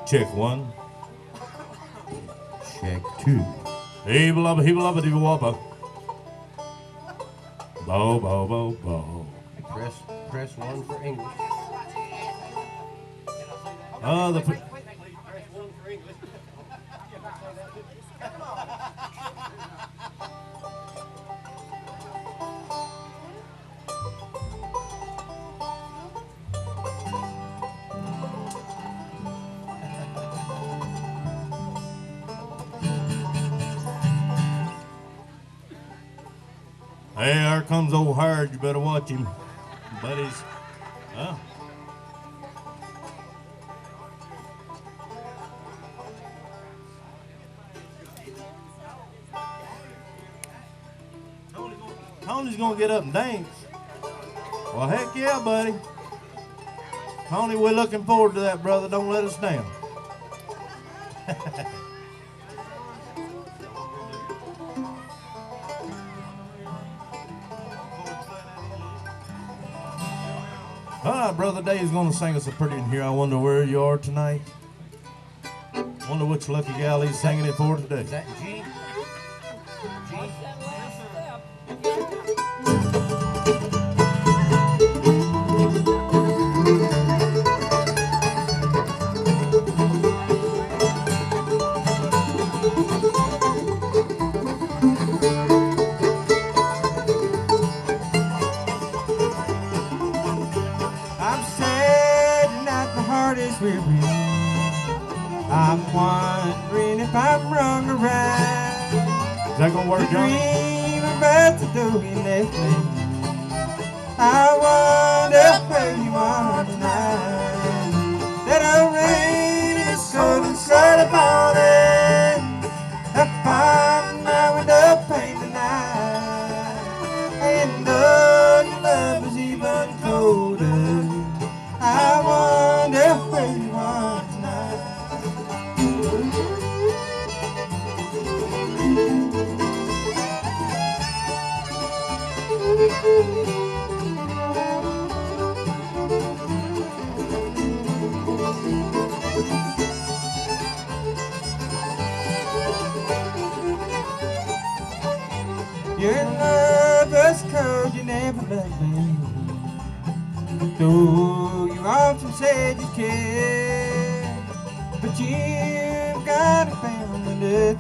Check one. Check two. Heebla dee wabba. Bo bo bo bo. Press one for English. The Hey, here comes old Hard. You better watch him, buddies. Huh? Tony's gonna get up and dance. Well, heck yeah, buddy. Tony, we're looking forward to that, brother. Don't let us down. All right, Brother Dave's going to sing us a pretty in here. I wonder where you are tonight. Wonder which lucky gal he's singing it for today. Is that G? I'm wondering if I'm wrong around. Is that gonna work, John? Dream about the door he left me. I wonder where you are tonight. That old rain is cold and sunny falling upon my window pane tonight. And though your love is even colder, I wonder where you are tonight. Your love was cold, you never loved me. Though you often said you cared, but you've got a family there.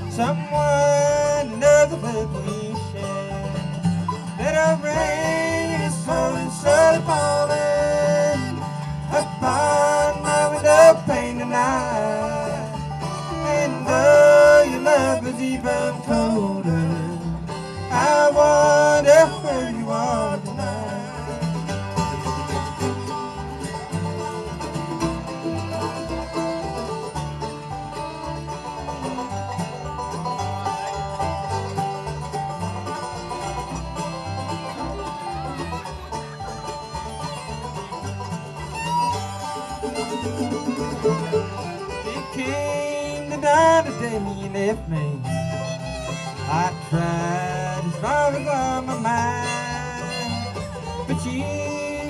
Someone another love we share. That old rain is cold and slowly falling upon my window pane tonight. And though your love is even colder, I wonder where you are tonight. It came the night of day you left me. I tried as far as on my mind, but you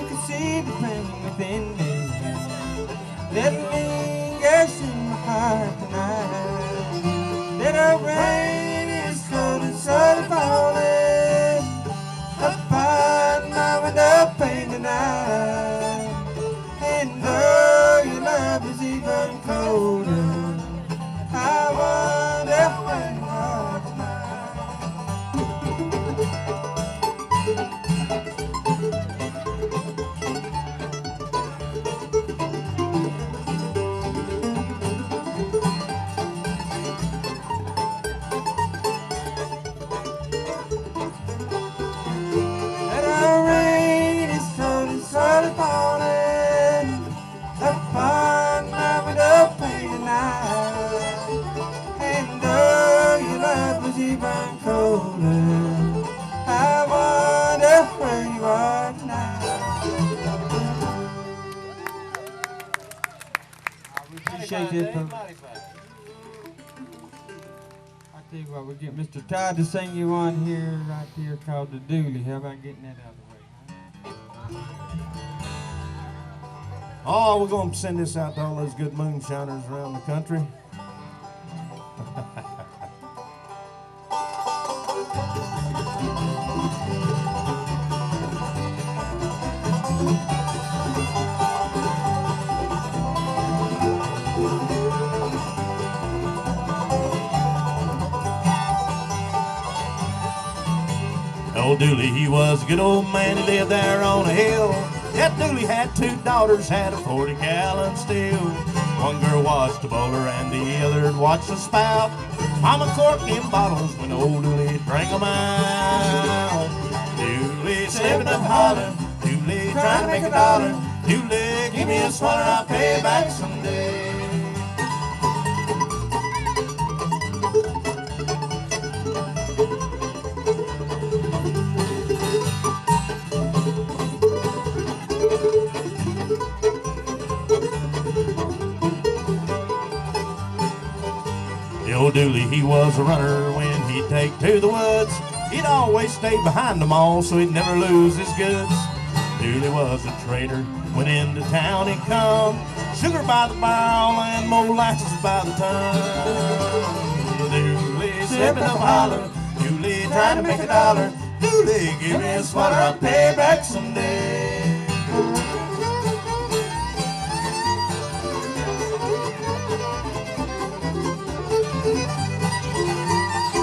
could see the pain within me that lingers in my heart tonight. That old rain is cold and slowly falling upon my window pane tonight. And though your love is even colder, I wonder where you are tonight. That old rain is cold and slowly falling upon my window pane tonight. And though your love was even colder, I wonder where you are tonight. We appreciate it, folks. I tell you what, we'll get Mr. Todd to sing you one here, right here, called the Dooley. How about getting that out of the way? Huh? Oh, we're going to send this out to all those good moonshiners around the country. Old Dooley, he was a good old man, he lived there on a hill. That Dooley had 2 daughters, had a 40-gallon still. One girl watched the bowler and the other'd watch the spout. Mama corked them bottles when old Dooley drank 'em out. Dooley slipping up hollering, Dooley trying to make a dollar. Dooley, give me a swatter, I'll pay you back someday. Old Dooley, he was a runner when he'd take to the woods. He'd always stay behind them all so he'd never lose his goods. Dooley was a trader, when into town he'd come. Sugar by the barrel and molasses by the ton. Dooley slipping up holler, Dooley trying to make a dollar. Dooley, give me a swatter, I'll pay back someday.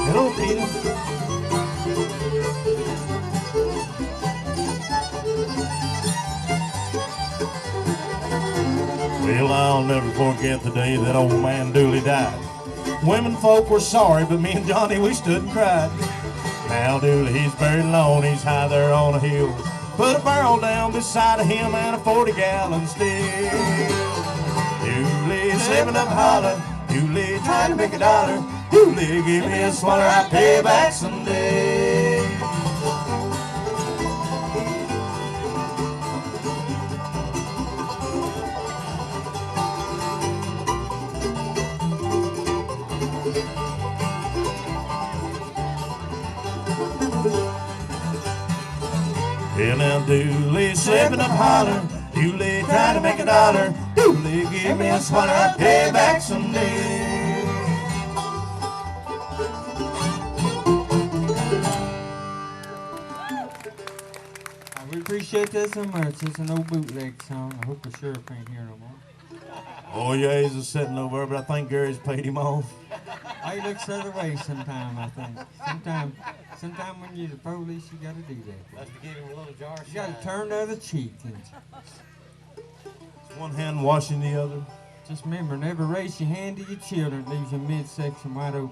Hello, Peter. Well, I'll never forget the day that old man Dooley died. Women folk were sorry, but me and Johnny, we stood and cried. Now Dooley, he's buried alone, he's high there on a hill. Put a barrel down beside of him and a 40-gallon still. Dooley slipping up holler, Dooley trying to make a dollar. Dooley, give me a swatter, I'll pay you back someday. Yeah, now Dooley slipping up holler, Dooley trying to make a dollar. Dooley, give me a swatter, I'll pay you back someday. We appreciate that so much. It's an old bootleg song. I hope the sheriff ain't here no more. Oh yeah, he's just sitting over there, but I think Gary's paid him off. Oh, he looks the other way sometime, I think. Sometime when you're the police, you gotta do that. Must have given him a little jar of You gotta shine. turn the other cheek. And One hand washing the other. just remember, never raise your hand to your children. It leaves your midsection wide open.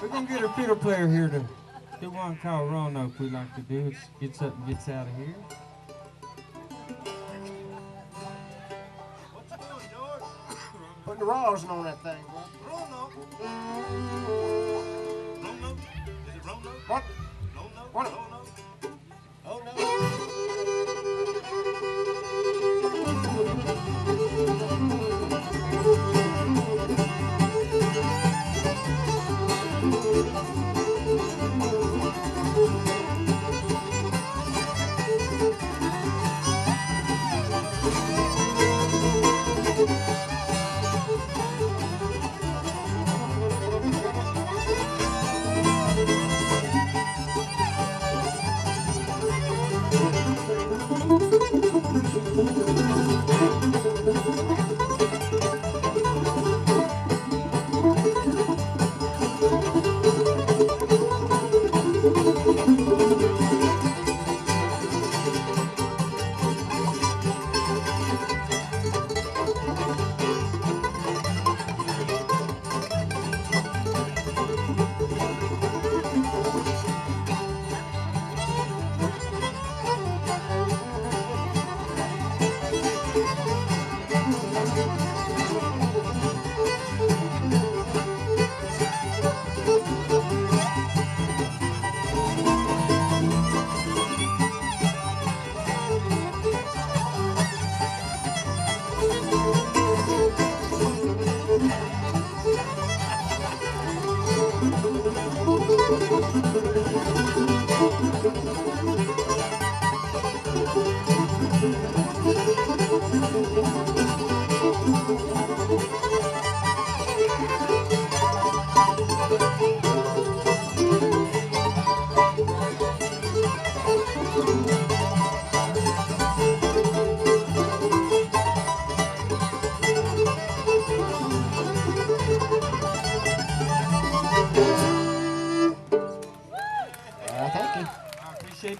We're gonna get a fiddle player here to do one called Roanoke we like to do. It gets up and gets out of here. Putting the rosin on that thing, bro. Roanoke. Roanoke. Is it Roanoke? What? Roanoke. What? Roanoke. Oh, no.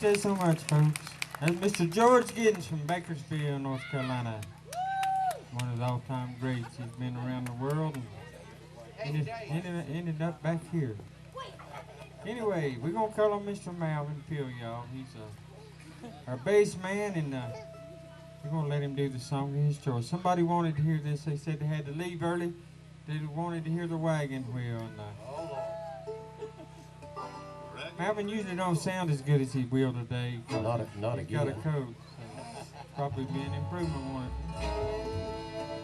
appreciate it so much, folks. That's Mr. George Giddens from Bakersfield, North Carolina. One of the all-time greats. He's been around the world and ended up back here. Anyway, we're going to call him Mr. Malvin Peel, y'all. He's our bass man, and we're going to let him do the song of his choice. Somebody wanted to hear this. They said they had to leave early. They wanted to hear the wagon wheel. And, Malvin usually don't sound as good as he will today. Not he's got a cold, so probably be an improvement on it.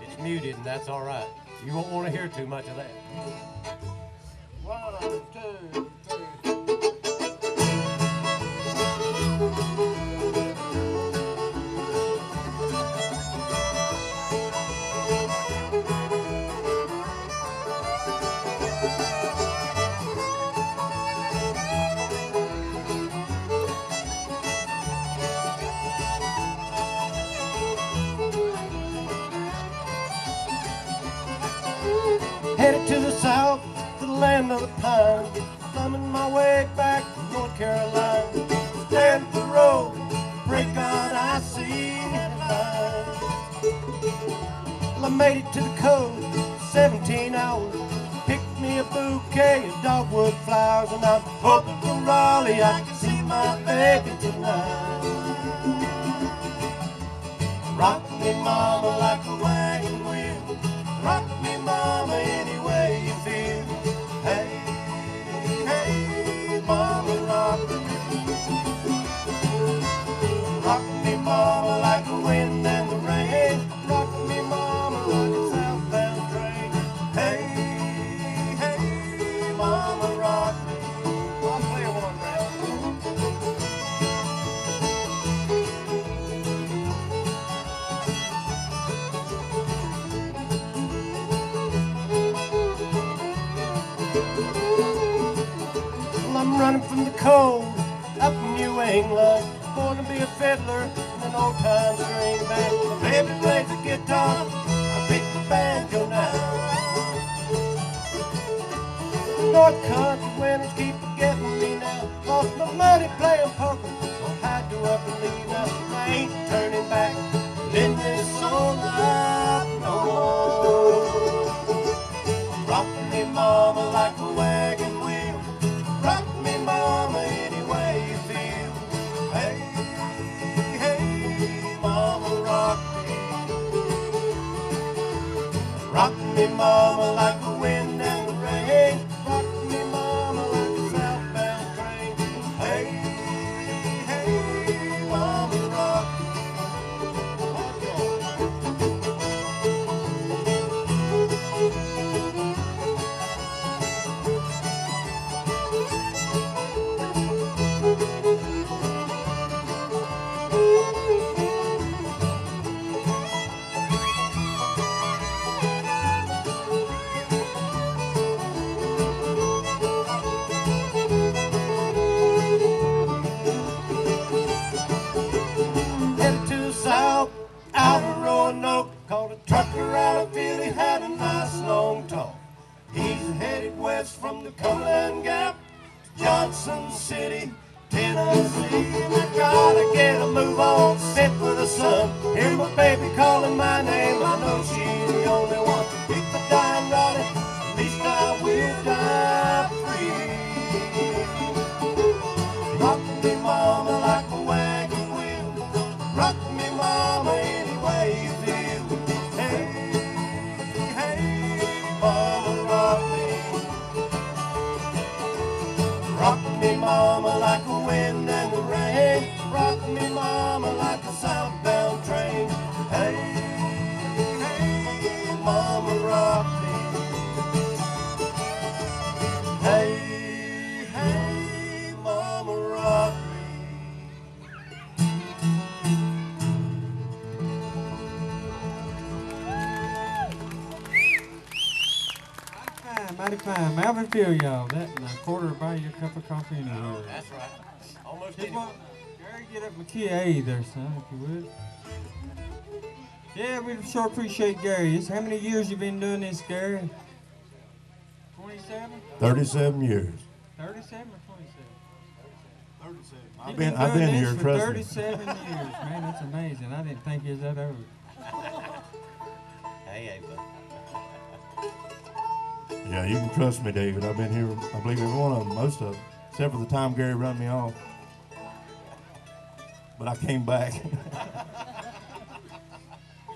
It's muted, and that's all right. You won't want to hear too much of that. 1, 2, 3. Headed to the south, to the land of the pine, thumbing my way back to North Carolina. Stand the road, pray God I see headlines. Well, I made it to the coast, 17 hours, picked me a bouquet of dogwood flowers, and I'm hoping for Raleigh I can see my baby tonight. Rock me, mama, like a wagon wheel. Rock me, mama, any way you feel. Hey, hey, mama, rock me. Rock me, mama, like the wind and the rain. Rock me, mama, like a southbound train. Hey, hey, mama, rock me. I'll play one round. I'm running from the cold up in New England. Born to be a fiddler in an old-time string band. My baby plays the guitar, I pick the banjo now. The North Country winters keep forgetting me now. Lost my money playing poker, so I had to up and leave now. I ain't turning back, in this soul up no more. Rock me, mama, like a wagon wheel. Rock me, mama, any way you feel. Hey, hey, mama, rock me. Rock me, mama, like the wind and the rain. Rock me, mama, like a southbound train. Hey, hey, mama, rock me. Headed to the south, out of Roanoke. Called a trucker out of field, he had a nice long talk. He's headed west from the Cumberland Gap to Johnson City, Tennessee. And I gotta get a move on, sit with the sun. Hear my baby calling my name, I know she's the only one. Keep the dying running, at least I will die free. Rock me, mama, like a wagon wheel. Rock me, mama, any way you feel. Hey, hey, mama, rock me. Rock me, mama, like a wind and the rain. Rock me, mama, like a southbound train. Hey, hey, mama, rock me. Hey, hey, mama, rock me. Mighty fine. Malvin Peel, y'all. That and a quarter will buy you a cup of coffee anywhere. That's right. Almost Just did. want Gary, get up my key A there, son, if you would. Yeah, we sure appreciate Gary. How many years you been doing this, Gary? 27? 37 years. 37 or 27? I've been here, for trust me. 37 years, man. That's amazing. I didn't think you was that old. Hey, Ava. Yeah, you can trust me, David. I've been here, I believe every one of them, most of them, except for the time Gary run me off. But I came back. Here's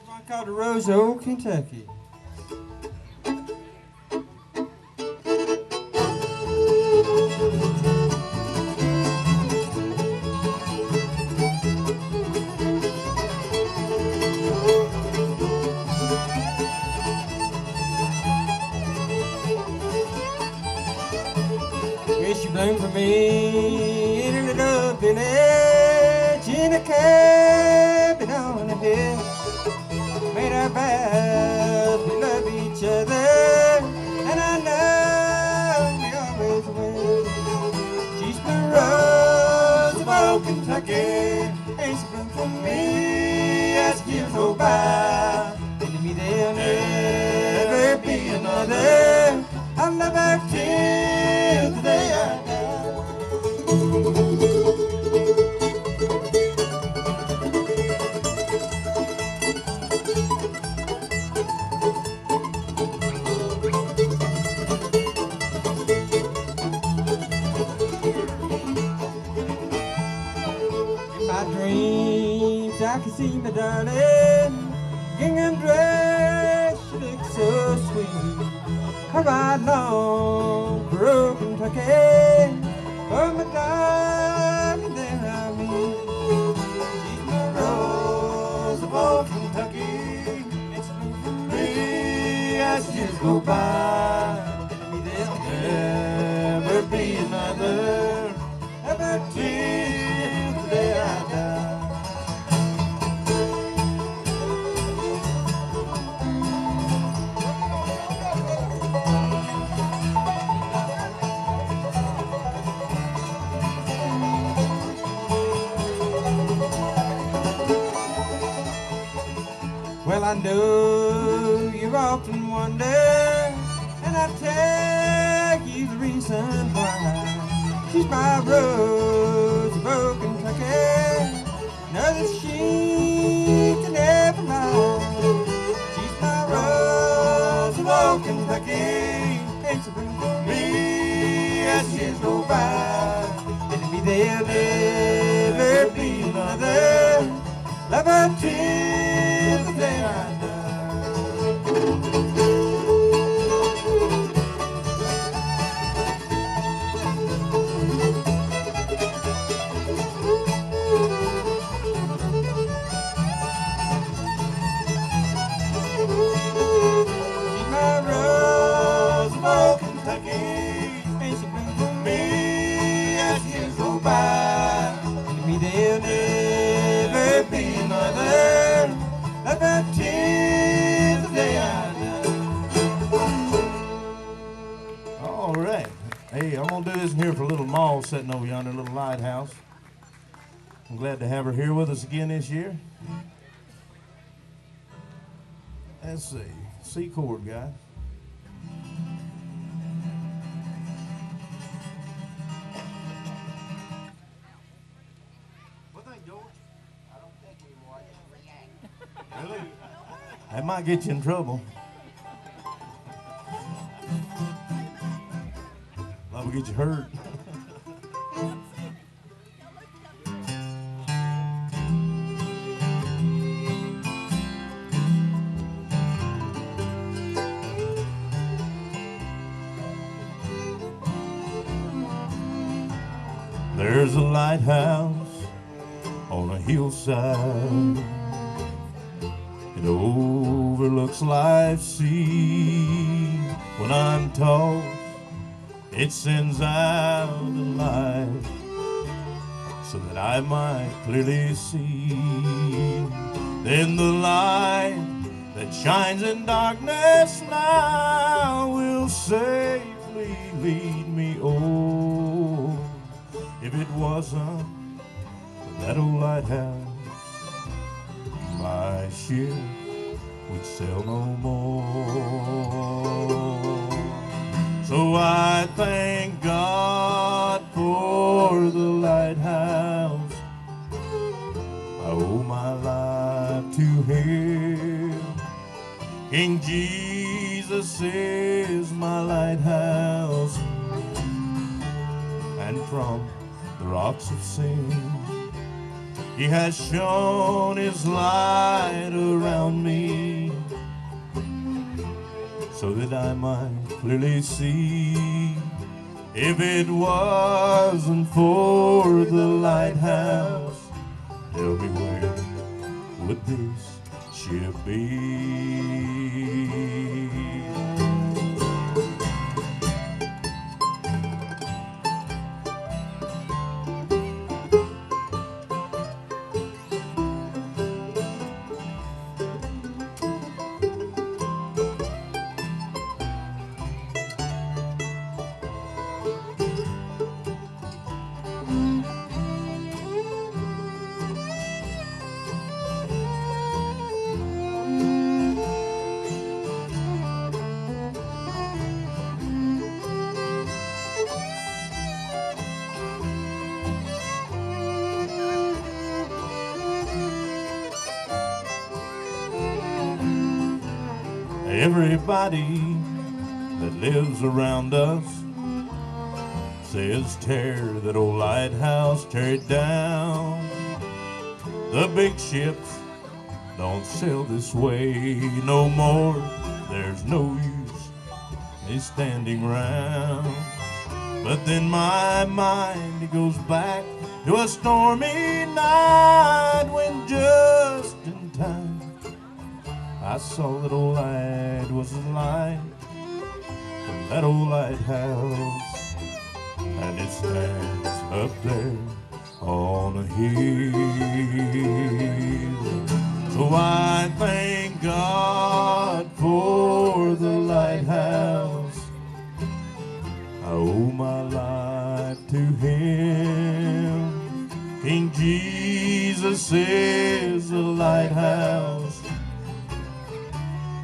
one called the Rose of Old Kentucky. She bloomed for me in a little village in a cabin on a hill. Made our vows, we love each other, and I know we always will. She's the rose of old Kentucky, and she bloomed for me as years go by. And to me there'll never be another. I'll love her till the day I die. In my dreams, I can see my darling, gingham dress, she looks so sweet. I ride long for old Kentucky, oh my darling, there I meet. She's my rose of old Kentucky, it's me as years go by. There'll never be another, ever till the day I die. Well, I know you often wonder, and I'll tell you the reason why. She's my rose of old Kentucky, know that she can never lie. She's my rose of old Kentucky, and she brings for me as years go by. And to me there'll never be another, love her till the day I die. She's my rose of old Kentucky, and she brings for me as years go by. And to me there'll never be another, love her till the day I die. All right. Hey, I'm going to do this in here for a little Maul sitting over yonder, little lighthouse. I'm glad to have her here with us again this year. Let's see. C chord, guys. What think, George? I don't think anymore. I just react. Really? That might get you in trouble. That will get you hurt. There's a lighthouse on a hillside. It overlooks life's sea. When I'm tossed, it sends out the light so that I might clearly see. Then the light that shines in darkness now will safely lead me on. If it wasn't for that old lighthouse, my ship would sail no more. So I thank God for the lighthouse Him. King Jesus is my lighthouse, and from the rocks of sin He has shone His light around me, so that I might clearly see. If it wasn't for the lighthouse, tell me where would this ship be? Everybody that lives around us says, tear that old lighthouse, tear it down. The big ships don't sail this way no more. There's no use in standing round. But then my mind, it goes back to a stormy night when just in time I saw that old light was a light from that old lighthouse, and it stands up there on a hill. So I thank God for the lighthouse. I owe my life to Him. King Jesus is the lighthouse,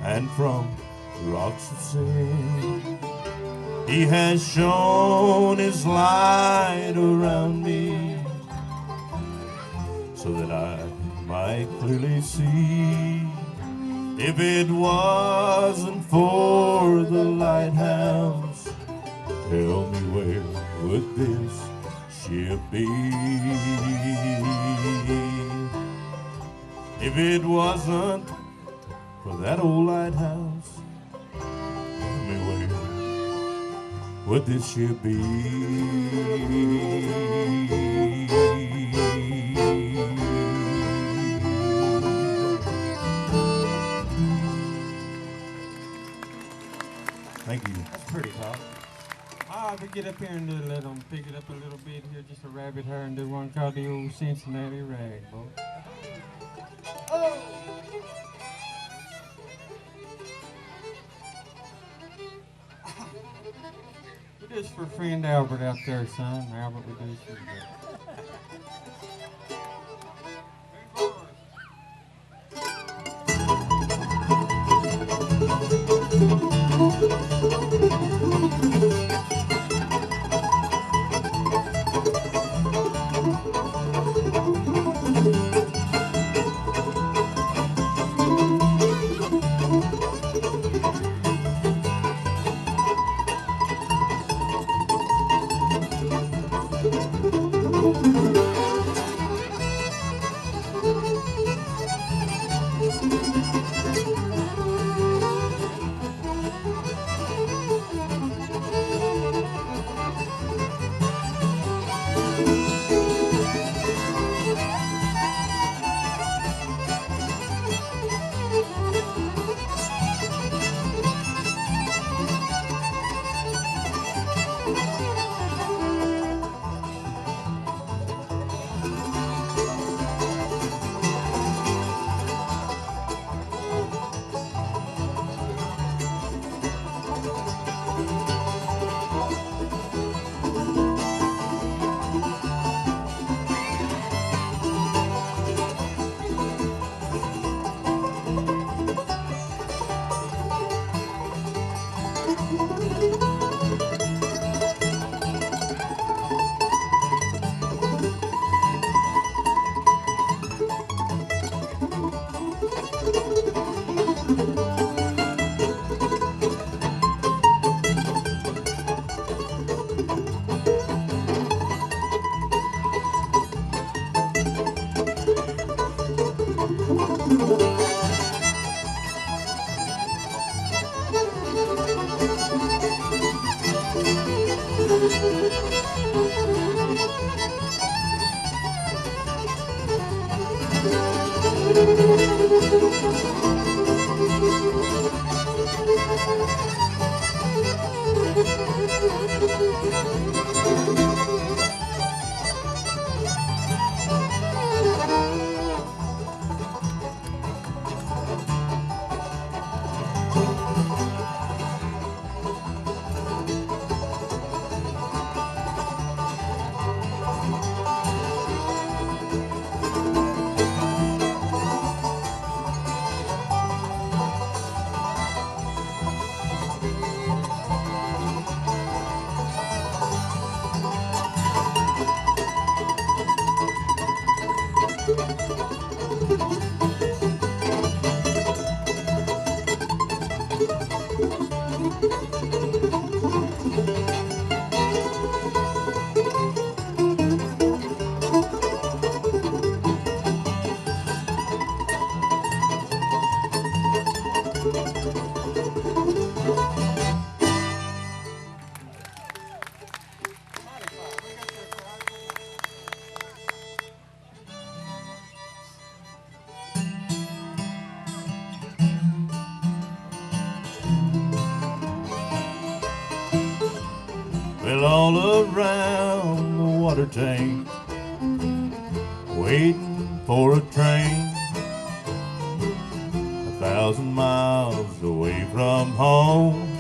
and from the rocks of sin He has shone His light around me, so that I might clearly see. If it wasn't for the lighthouse, tell me where would this ship be? If it wasn't for that old lighthouse, tell me where would this ship be? Thank you. That's pretty tough. I'll get up here and do a little, pick it up a little bit here, just a rabbit hair, and do one called the old Cincinnati Rag, boy. We do this for friend Albert out there, son. Albert, we do this for you. Well, all around the water tank, waiting for a train, 1,000 miles away from home,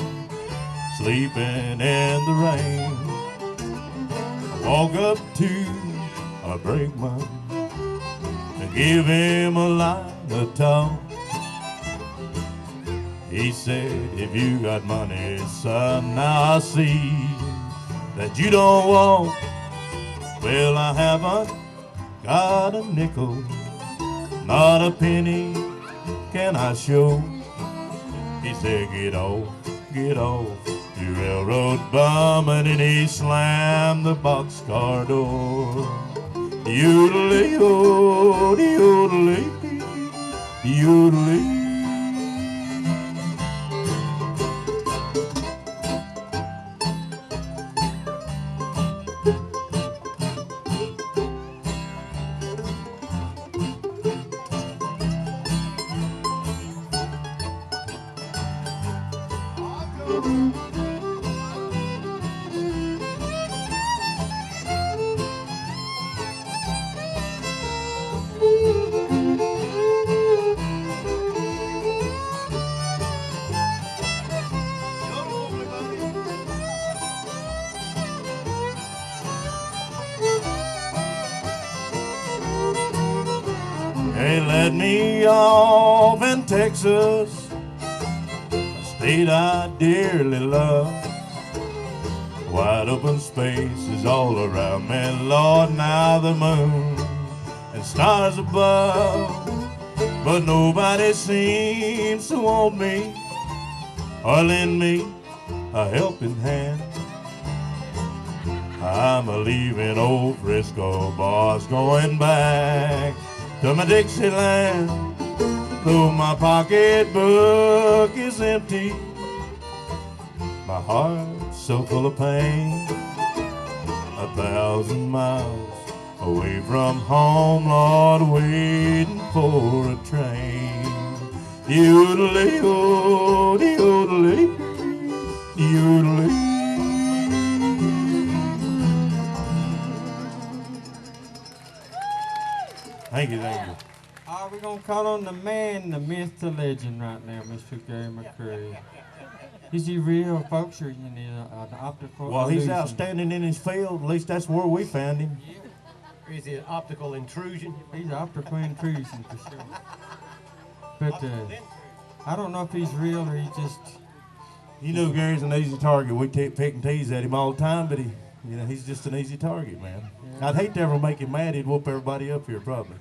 sleeping in the rain. I walk up to a brakeman and give him a line of talk. He said, if you got money, son, now I see that you don't walk. Well, I haven't got a nickel, not a penny can I show. He said, get off, you railroad bum, and then he slammed the boxcar door. Yodelay-o, yodelay, yodelay. They let me off in Texas, a state I dearly love. Wide open spaces all around me, Lord, now the moon and stars above. But nobody seems to want me or lend me a helping hand. I'm a-leaving old Frisco, boss, going back to my Dixieland. Though my pocketbook is empty, my heart's so full of pain. 1,000 miles away from home, Lord, waiting for a train. Yodelay-o, yodelay, yodelay. Thank you, thank you. We're going to call on the man, the myth, the legend right now, Mr. Gary McCreary. Is he real, folks, or you need an optical Well, he's illusion? outstanding in his field. At least that's where we found him. Or is it an optical intrusion? He's an optical intrusion for sure. But I don't know if he's real or he just... You know Gary's an easy target. We keep picking tease at him all the time, but he's just an easy target, man. Yeah. I'd hate to ever make him mad. He'd whoop everybody up here, probably.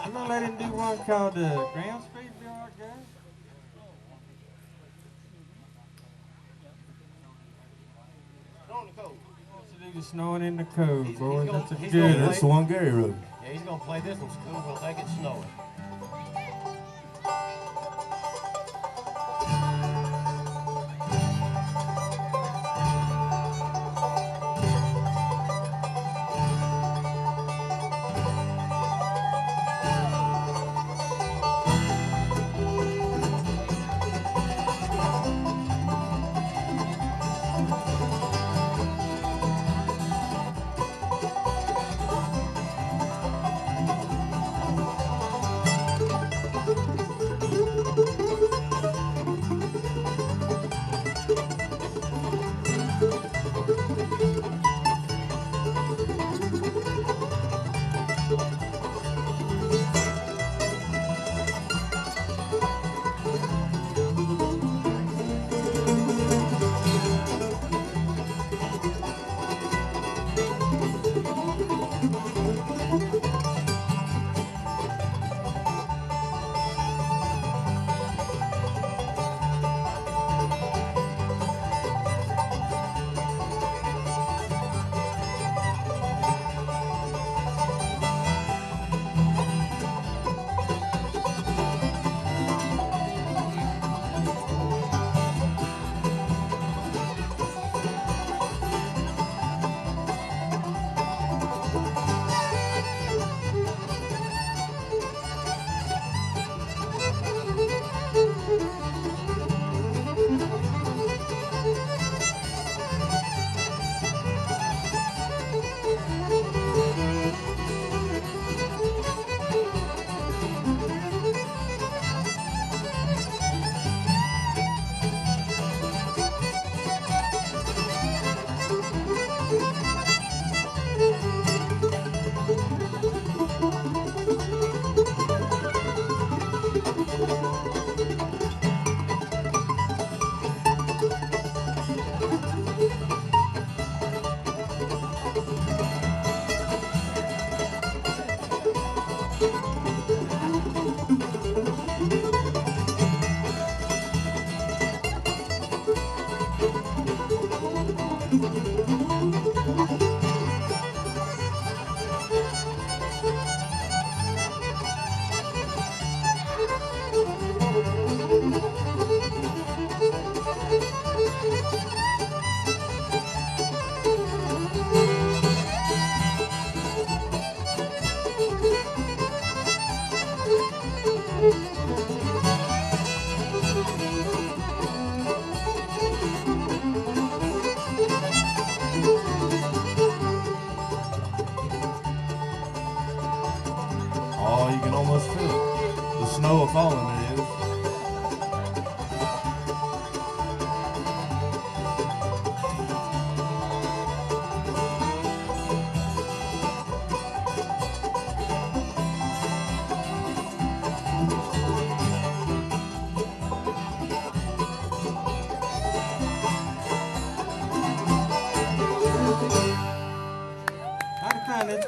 We're going to let him do one called Ground Speed, be all right, Gary? To do the snowing in the cove, boy. That's a he's good gonna one. That's the one Gary wrote. Yeah, he's gonna play this one's cool. We'll take it snowing.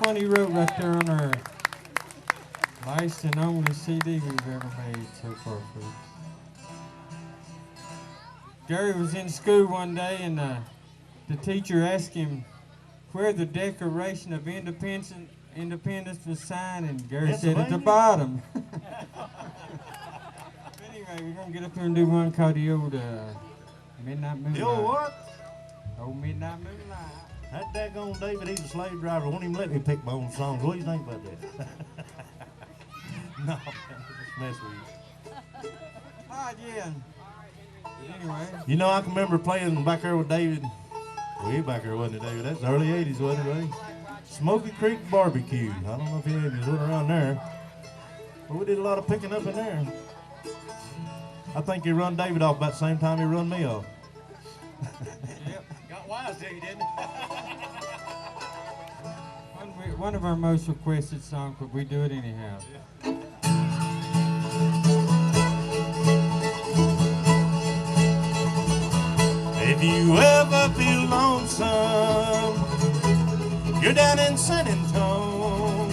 one he wrote right there on our last and only CD we've ever made so far, folks. Gary was in school one day and the teacher asked him where the Declaration of Independence was signed, and Gary said at the bottom. Anyway, we're going to get up here and do one called the old Midnight Moonlight. The old what? Old Midnight Moonlight. That daggone David, he's a slave driver. Won't even let me pick my own songs. What do you think about that? No, just mess with you. Oh, yeah. Anyway. You know, I can remember playing back there with David. Way back there, wasn't it, David? That's the early 80s, wasn't it, buddy? Smoky Creek Barbecue. I don't know if any of you went around there. But we did a lot of picking up in there. I think he run David off about the same time he run me off. Yep. Got wise, did he, didn't he? One of our most requested songs, but we do it anyhow. If you ever feel lonesome, you're down in San Antonio,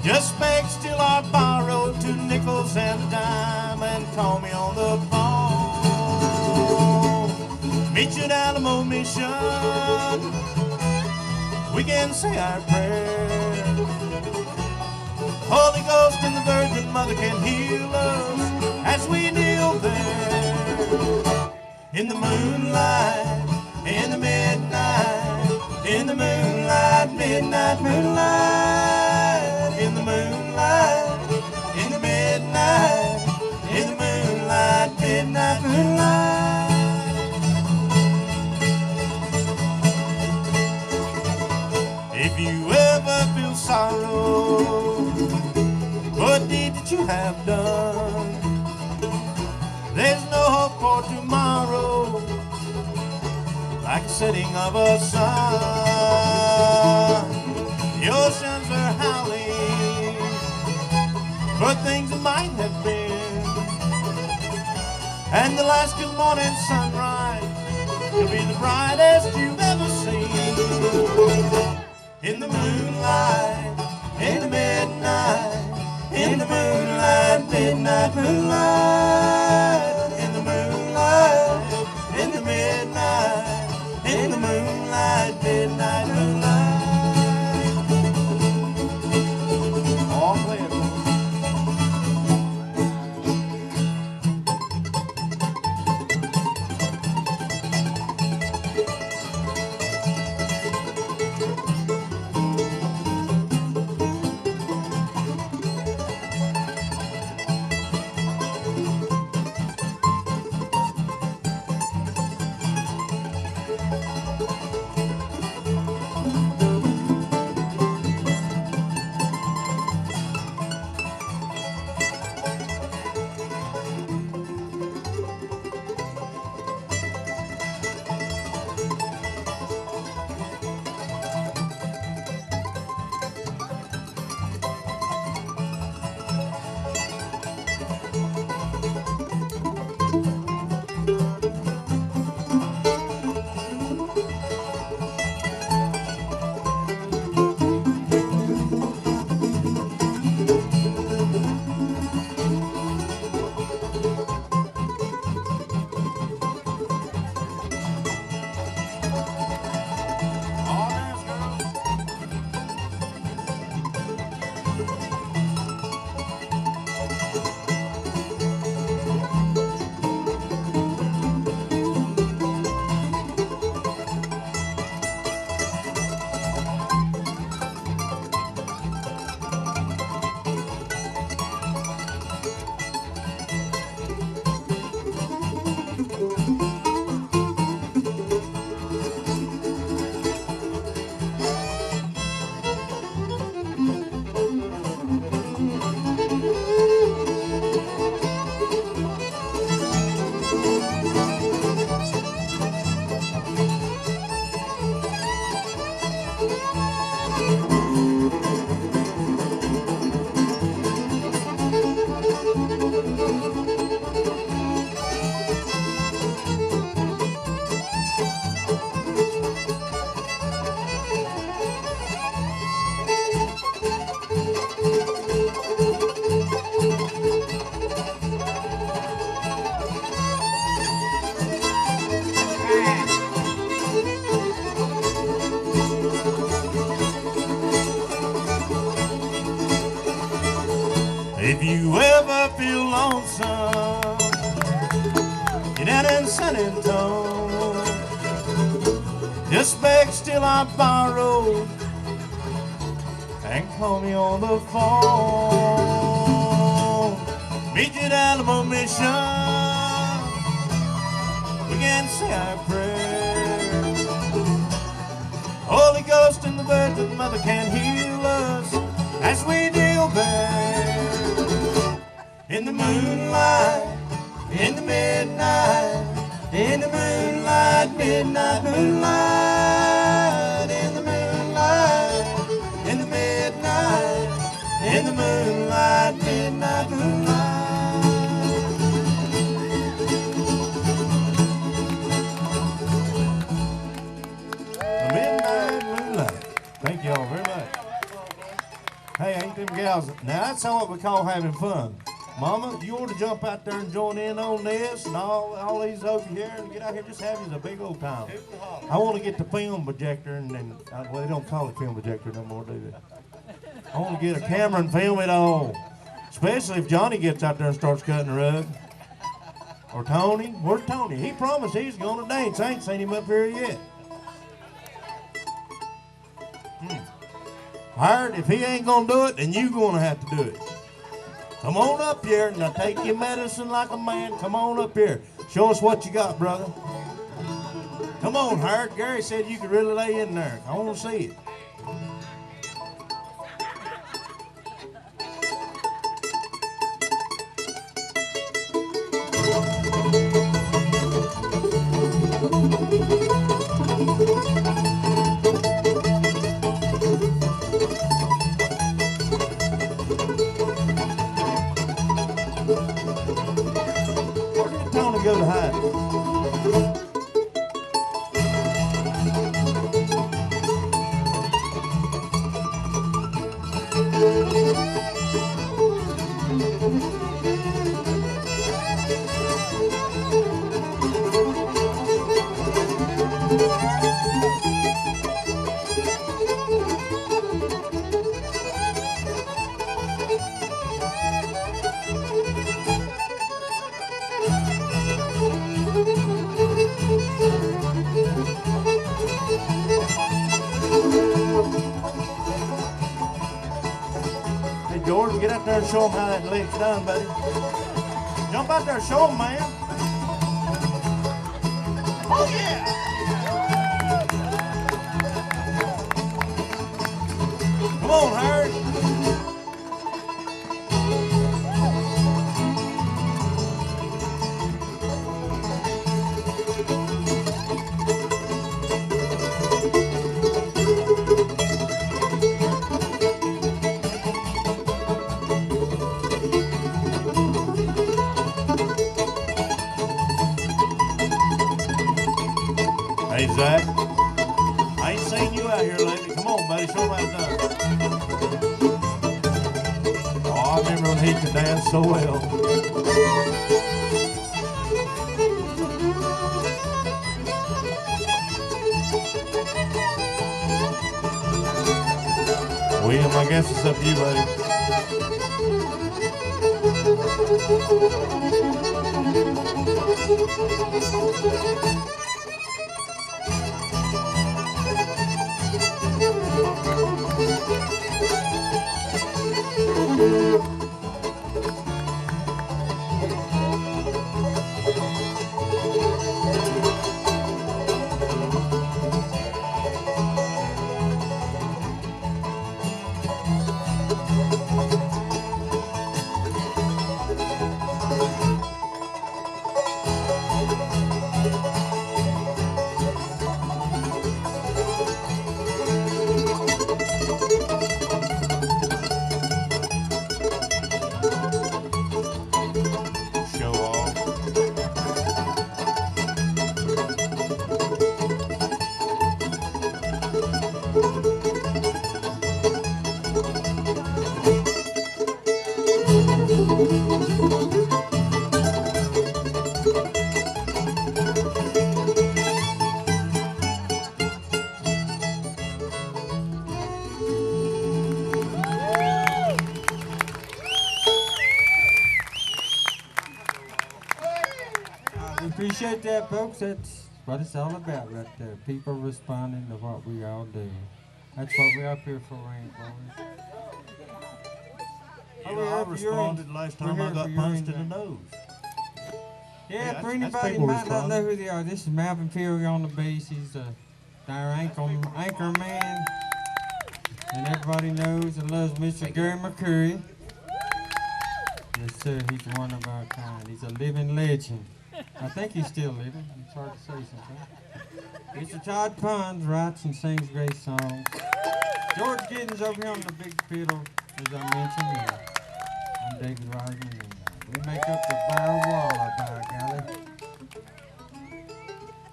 just beg, steal, or borrow 2 nickels and a dime and call me on the phone. Meet you at Alamo Mission, we can say our prayer. Holy Ghost and the Virgin Mother can heal us as we kneel there. In the moonlight, in the midnight, in the moonlight, midnight moonlight, in the moonlight, in the midnight, in the moonlight, midnight moonlight. If you ever feel sorrow for a deed that you have done, there's no hope for tomorrow, like the setting of a sun. The oceans are howling for things that might have been, and the last good morning sunrise will be the brightest you've ever seen. In the moonlight, in the midnight, in the moonlight, midnight moonlight. In the moonlight, in the midnight, in the moonlight, midnight moonlight. All play it. If you ever feel lonesome, get down in San Antonio. Just beg till I borrow and call me on the phone. Meet you at Alamo Mission. We can say our prayer. Holy Ghost and the Virgin Mother can heal us as we deal there. In the moonlight, in the midnight, in the moonlight, midnight moonlight, in the moonlight, in the midnight, in the moonlight, midnight moonlight. The midnight moonlight. Thank you all very much. Hey, ain't them gals. Now that's what we call having fun. Mama, you want to jump out there and join in on this and all these over here and get out here, just have you a big old time. I want to get the film projector and well, they don't call it film projector no more, do they? I want to get a camera and film it all. Especially if Johnny gets out there and starts cutting the rug. Or Tony. Where's Tony? He promised he's going to dance. I ain't seen him up here yet. Hired, if he ain't going to do it, then you going to have to do it. Come on up here. Now take your medicine like a man. Come on up here. Show us what you got, brother. Come on, Hired. Gary said you could really lay in there. I want to see it. Go to hide. George, get out there and show them how that leg's done, buddy. Jump out there and show them, man. Oh, yeah! Come on, Howard. Hey, Zach, I ain't seen you out here lately. Come on, buddy, show them how it's done. Oh, I remember when he could dance so well. William, I guess it's up to you, buddy. We appreciate that, folks. That's what it's all about right there. People responding to what we all do. That's what we're up here for, ain't we? You know, I responded last time I got punched in the nose. Yeah, for that's anybody who people might not know responding. who they are, this is Malvin Peary on the bass. He's our anchor man. And everybody knows and loves Mr. Gary McCurry. Yes, sir, he's one of our kind. He's a living legend. I think he's still living. It's hard to say sometimes. Mr. Todd Pons writes and sings great songs. George Giddens over here on the big fiddle, as I mentioned. I'm David Ryden, and we make up the BearWallow, by golly.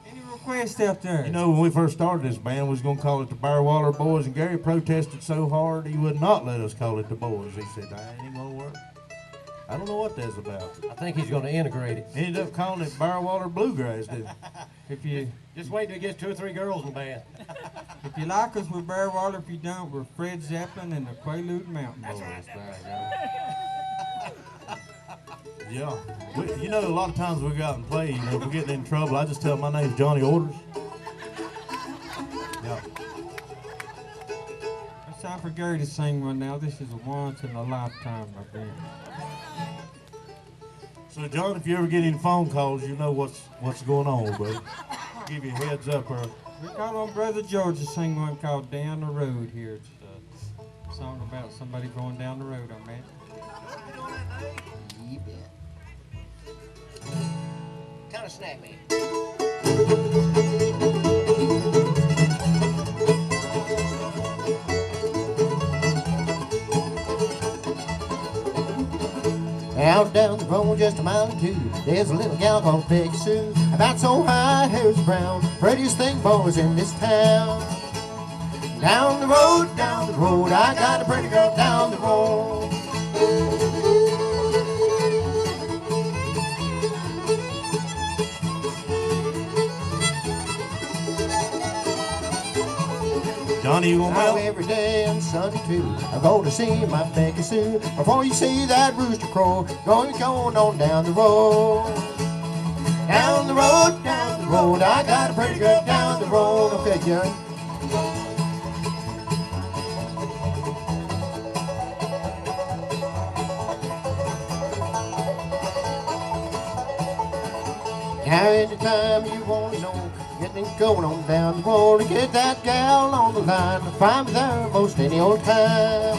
Any requests out there? You know, when we first started this band, we was going to call it the BearWallow Boys, and Gary protested so hard he would not let us call it the Boys. He said, that ain't going to work. I don't know what that's about. I think he's going to integrate it. He ended up calling it BearWallow Bluegrass, didn't he? If you Just wait till he gets 2 or 3 girls in the band. if you like us, we're BearWallow. If you don't, we're Fred Zeppelin and the Quaalude Mountain Boys. Yeah. You know, a lot of times we go out and play, you know, if we're getting in trouble, I just tell them my name's Johnny Orders. Yeah. It's time for Gary to sing one now. This is a once in a lifetime event. So, John, if you ever get any phone calls, you know what's going on, buddy. Give you a heads up. We called on Brother George to sing one called Down the Road here. It's a song about somebody going down the road, I imagine. You bet. Kind of snap me. Out down the road just a mile or two, there's a little gal called Peggy Sue. About so high, hair's brown, prettiest thing boys in this town. Down the road, I got a pretty girl down the road. Johnny, you going Now out? every day and Sunday too, I go to see my Becky Sue. Before you see that rooster crow, going on down the road. Down the road, I got a pretty girl down the road. Okay, Jerry. Now anytime you want to know, getting going on down the road to get that gal on the line, find me there most any old time.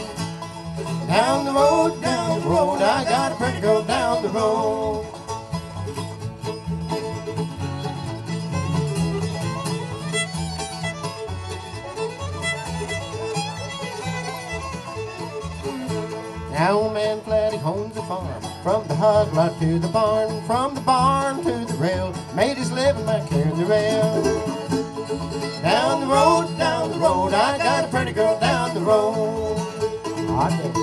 Down the road, I got a pretty girl down the road. Now old man Flatty owns a farm, from the hog lot to the barn, from the barn to the rail, made his living by carrying the rail. Down the road, I got a pretty girl down the road. I did.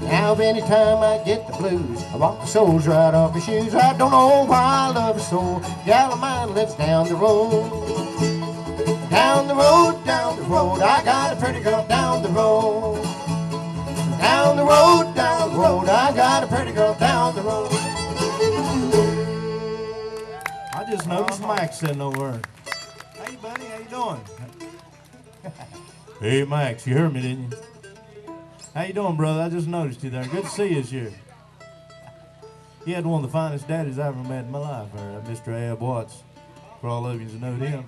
Now anytime I get the blues, I walk the soles right off my shoes. I don't know why I love her so. Gal of mine lives down the road. Down the road, I got a pretty girl down the road. Down the road, I got a pretty girl down the road. I just noticed Max sitting over there. Hey, buddy, how you doing? Hey, Max, you heard me, didn't you? How you doing, brother? I just noticed you there. Good to see you this year. He had one of the finest daddies I ever met in my life, Mr. Ab Watts, for all of you to know him.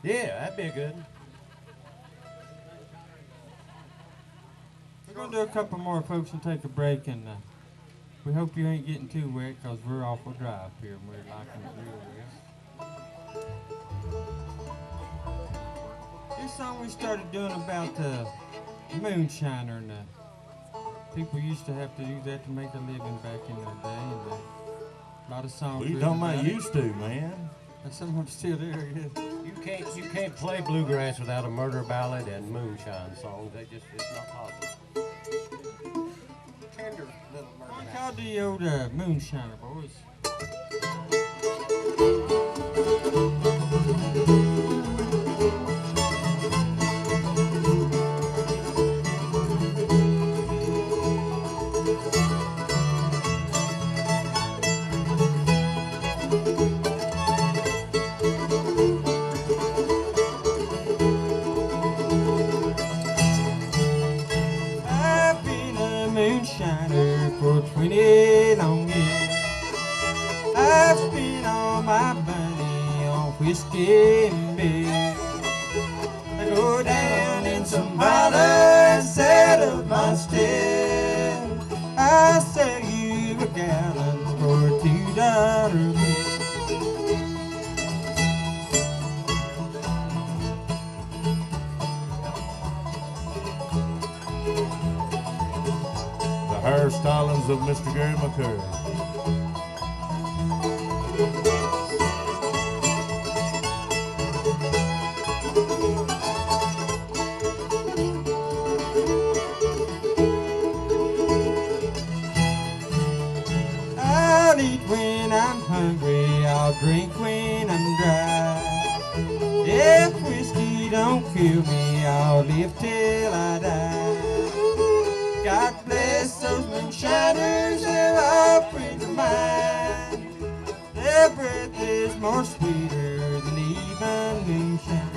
Yeah, that'd be a good one. We're going to do a couple more, folks, and take a break. And we hope you ain't getting too wet, because we're awful dry up here, and we're liking it real well. This song we started doing about the moonshiner, and people used to have to do that to make a living back in their day. And a lot of songs. What are you written talking about about it. used to, man? And some of them still there, yeah. You can't play bluegrass without a murder ballad and moonshine songs. It's not possible. Tender little What mermaid. called the old moonshiner, boys? whiskey and beer. I go down in some holler and set up my step. I sell you a gallon for a $2 bill. The hairstylings of Mr. Gary McCurry. I'll eat when I'm hungry, I'll drink when I'm dry. If whiskey don't kill me, I'll live till I die. God bless those moonshiners, they're all friends of mine. Their breath is more sweeter than even moonshine.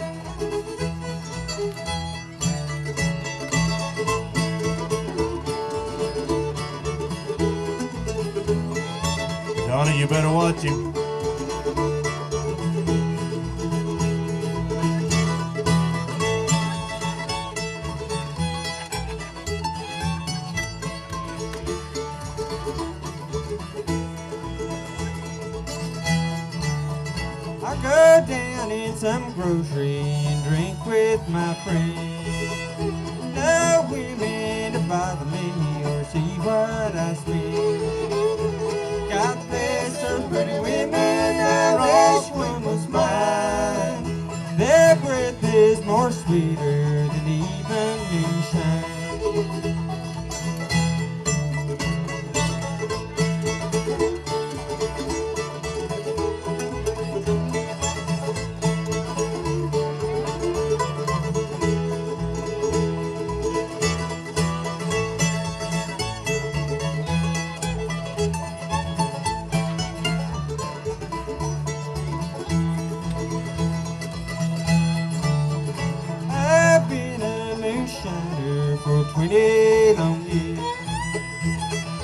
Johnny, you better watch him. I go down in some grocery and drink with my friends. No women to bother me or see what I spend. God bless those pretty women, I wish one was mine. Their breath is more sweeter than even moonshine. I've been a moonshiner for 20 long years.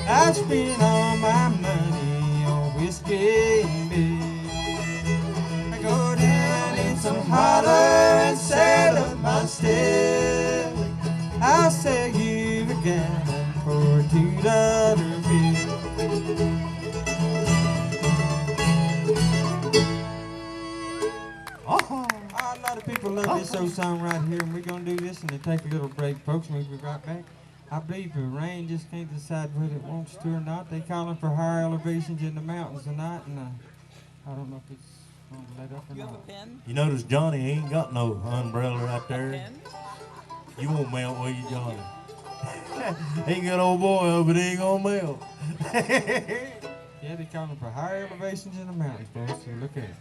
I've spent all my money on whiskey and beer. I go down in some holler and set up my step. I'll sell you a gallon for a $2 bill. A lot of people love this old song right here, and we're going to do this and then take a little break, folks, and we'll be right back. I believe the rain just can't decide whether it wants to or not. They calling for higher elevations in the mountains tonight, and I don't know if it's going to let up or You have a not. pen? You notice Johnny ain't got no umbrella right there. Pen? You won't melt, will you, Johnny? He got old boy, but he ain't gonna melt. Yeah, they calling for higher elevations in the mountains, folks, so look at it.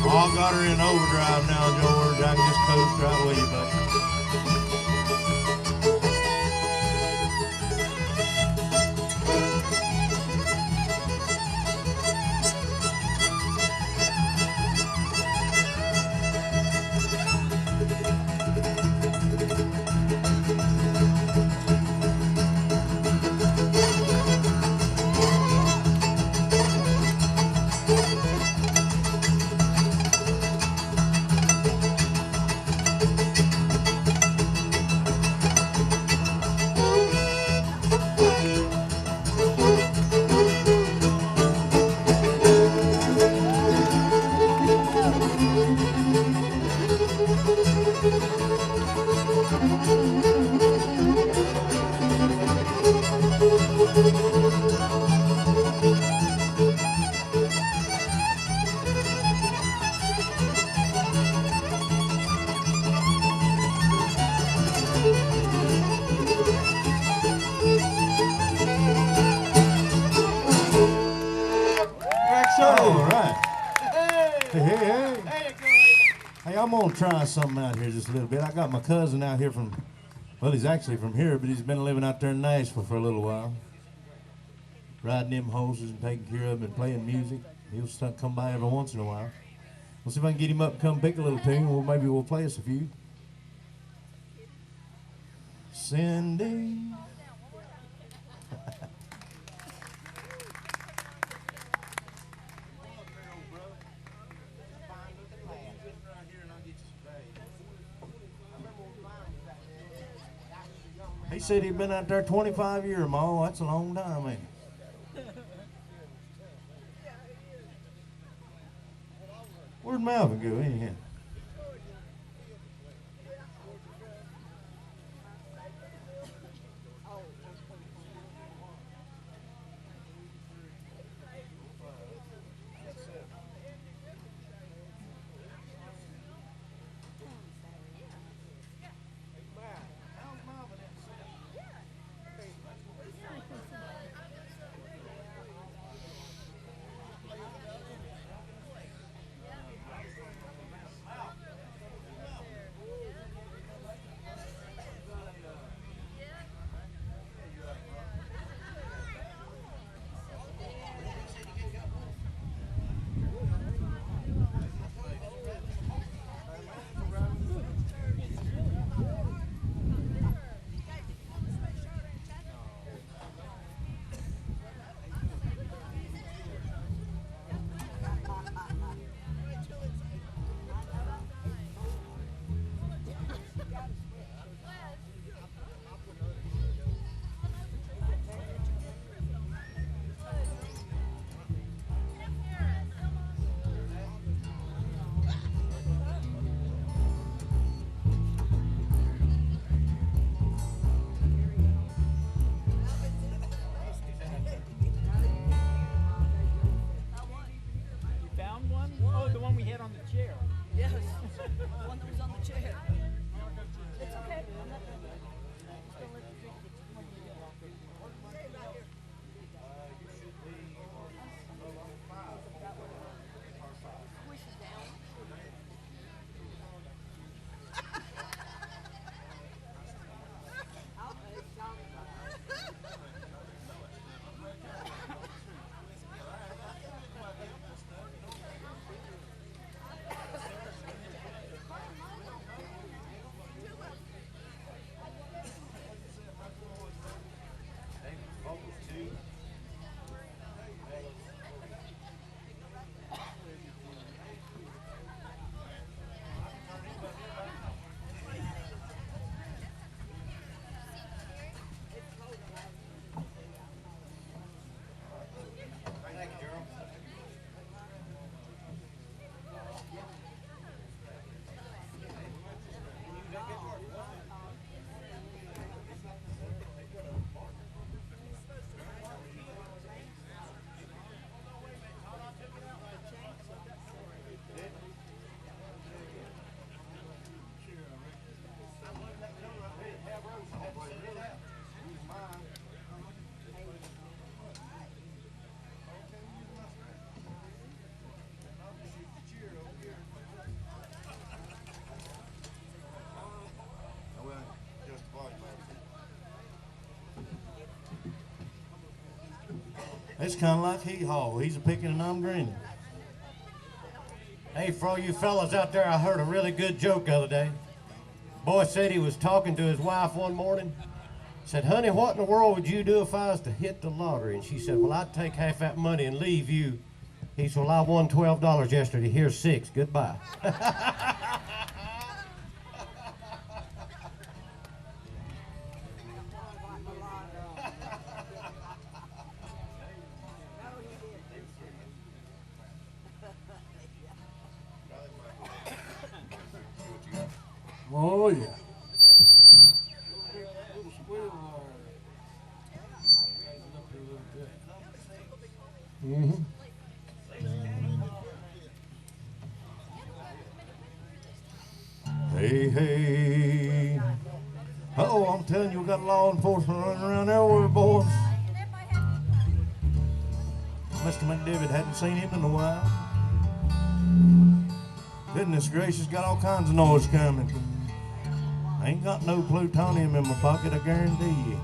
Oh, I got her in overdrive now, George. I can just coast right with you, buddy. All right. Hey, I'm gonna try something out here just a little bit. I got my cousin out here from, well, he's actually from here, but he's been living out there in Nashville for a little while. Riding them horses and taking care of them and playing music. He'll come by every once in a while. We'll see if I can get him up and come pick a little tune. Well, maybe we'll play us a few. Cindy. He said he'd been out there 25 years, Ma. That's a long time, ain't it? Where'd Malvin go, anyhow? It's kind of like hee-haw. He's a picking and I'm grinning. Hey, for all you fellas out there, I heard a really good joke the other day. Boy said he was talking to his wife one morning. Said, honey, what in the world would you do if I was to hit the lottery? And she said, well, I'd take half that money and leave you. He said, well, I won $12 yesterday. Here's $6. Goodbye. Oh, yeah. Hey, hey. Oh, I'm telling you, we got law enforcement running around everywhere, boys. Mr. McDavid hadn't seen him in a while. Goodness gracious, got all kinds of noise coming. I ain't got no plutonium in my pocket, I guarantee you.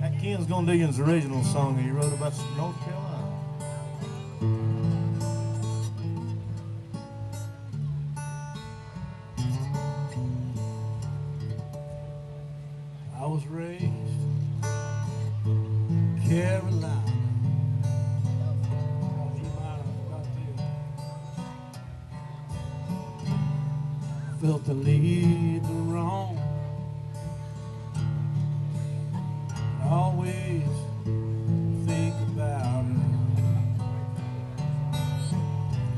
That Ken's Gonna Do You's original song he wrote about North Carolina. I was raised in Carolina. Felt the lead the wrong. Always think about her.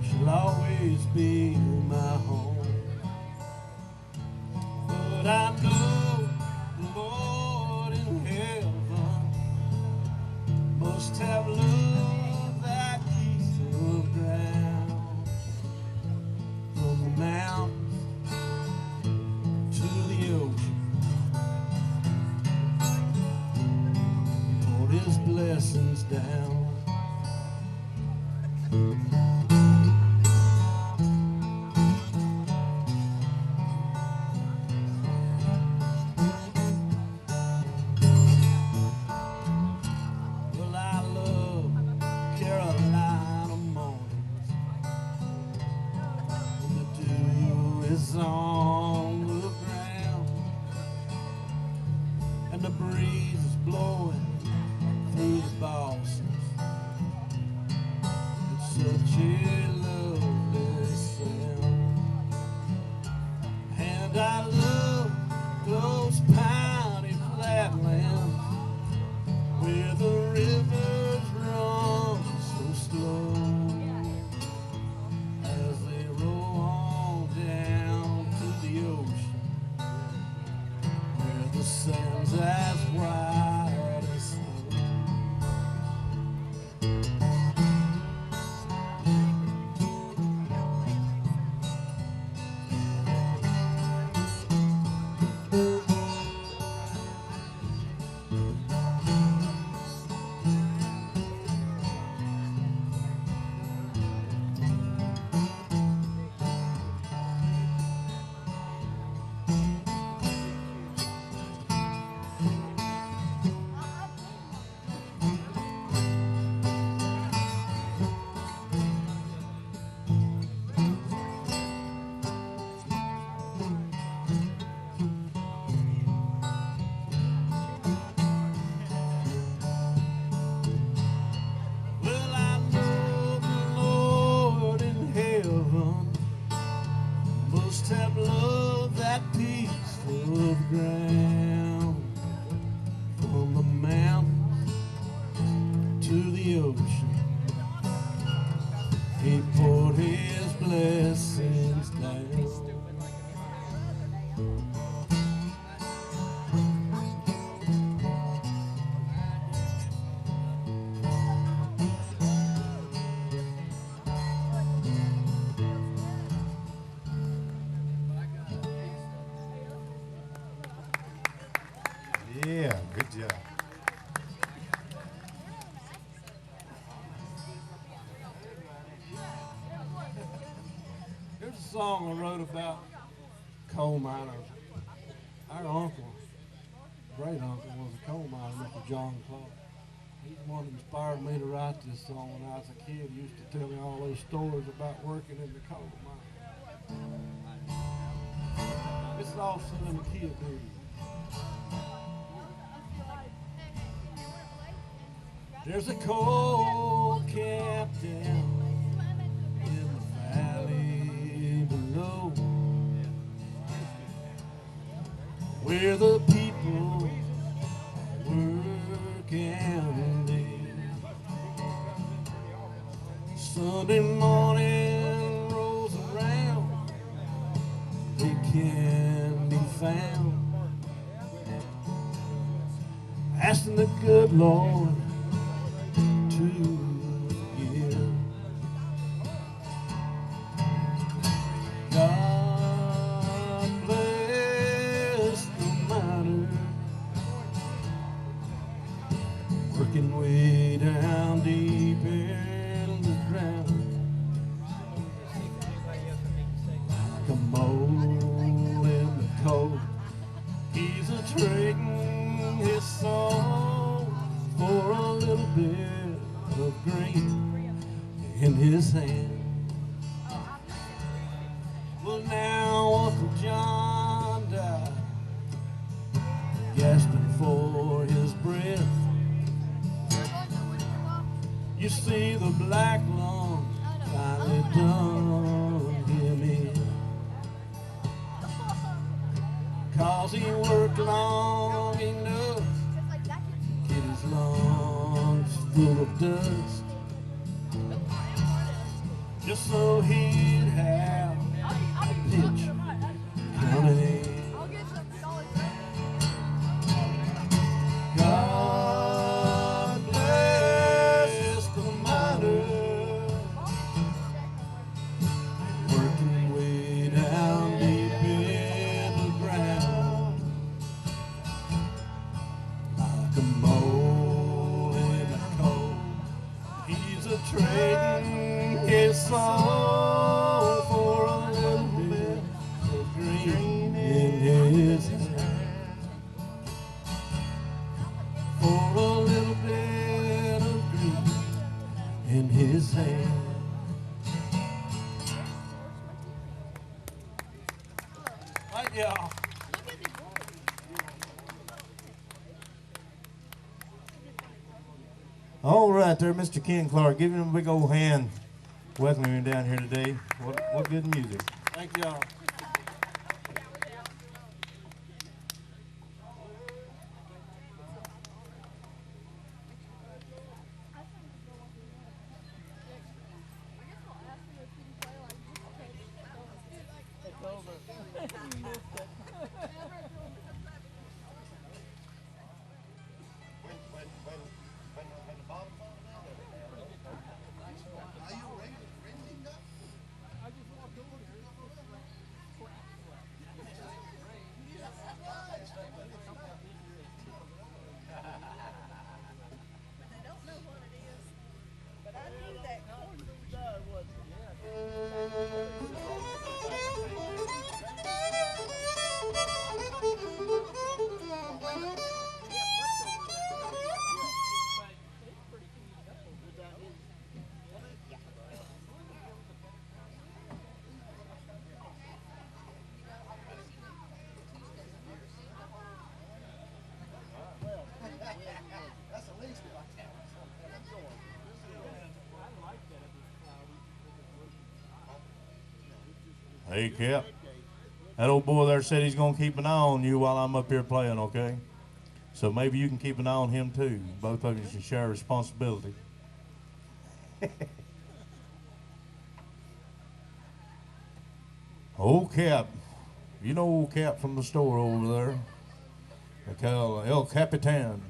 She'll always be my home. But I know the Lord in heaven must have loved that piece of ground. From the mountains to the ocean, poured his blessings down. Well, I love Carolina mornings when the dew is on the ground and the breeze is blowing through the balsams. It's such a lovely sound. And I love those piney flatlands where the rivers run so slow as they roll on down to the ocean, where the sand's as white as snow. Well, I know the Lord in heaven must have loved that piece of ground. From the mountains to the ocean, he poured his blessings down. Yeah, good job. Here's a song I wrote about coal miners. Our uncle, great uncle, was a coal miner, Mr. John Clark. He's the one that inspired me to write this song when I was a kid. He used to tell me all those stories about working in the coal mine. This is all sung in the key of D. There's a coal camp down in the valley. go where the people work and live. Sunday morning rolls around, they can be found asking the good Lord to forgive. God bless the miner working way down deep in the ground. Like a mole in the cold, he's a trading his soul for a little bit of green in his hand. Well, now Uncle John died, gasping for his breath. You see, the black lung finally done him in, 'cause he worked long enough to get his lungs full of dust, just so he'd have a pitch coming in. God bless the miner working way down deep in the ground, like a mole in the cold. He's a trading his soul for a little bit of green in his hand. For a little bit of green in his hand. Thank y'all. All right there, Mr. Ken Clark. Give him a big old hand welcoming him down here today. What good music. Thank y'all. Hey, Cap. That old boy there said he's going to keep an eye on you while I'm up here playing, okay? So maybe you can keep an eye on him, too. Both of you should share responsibility. Old Cap. You know old Cap from the store over there? They call El Capitan.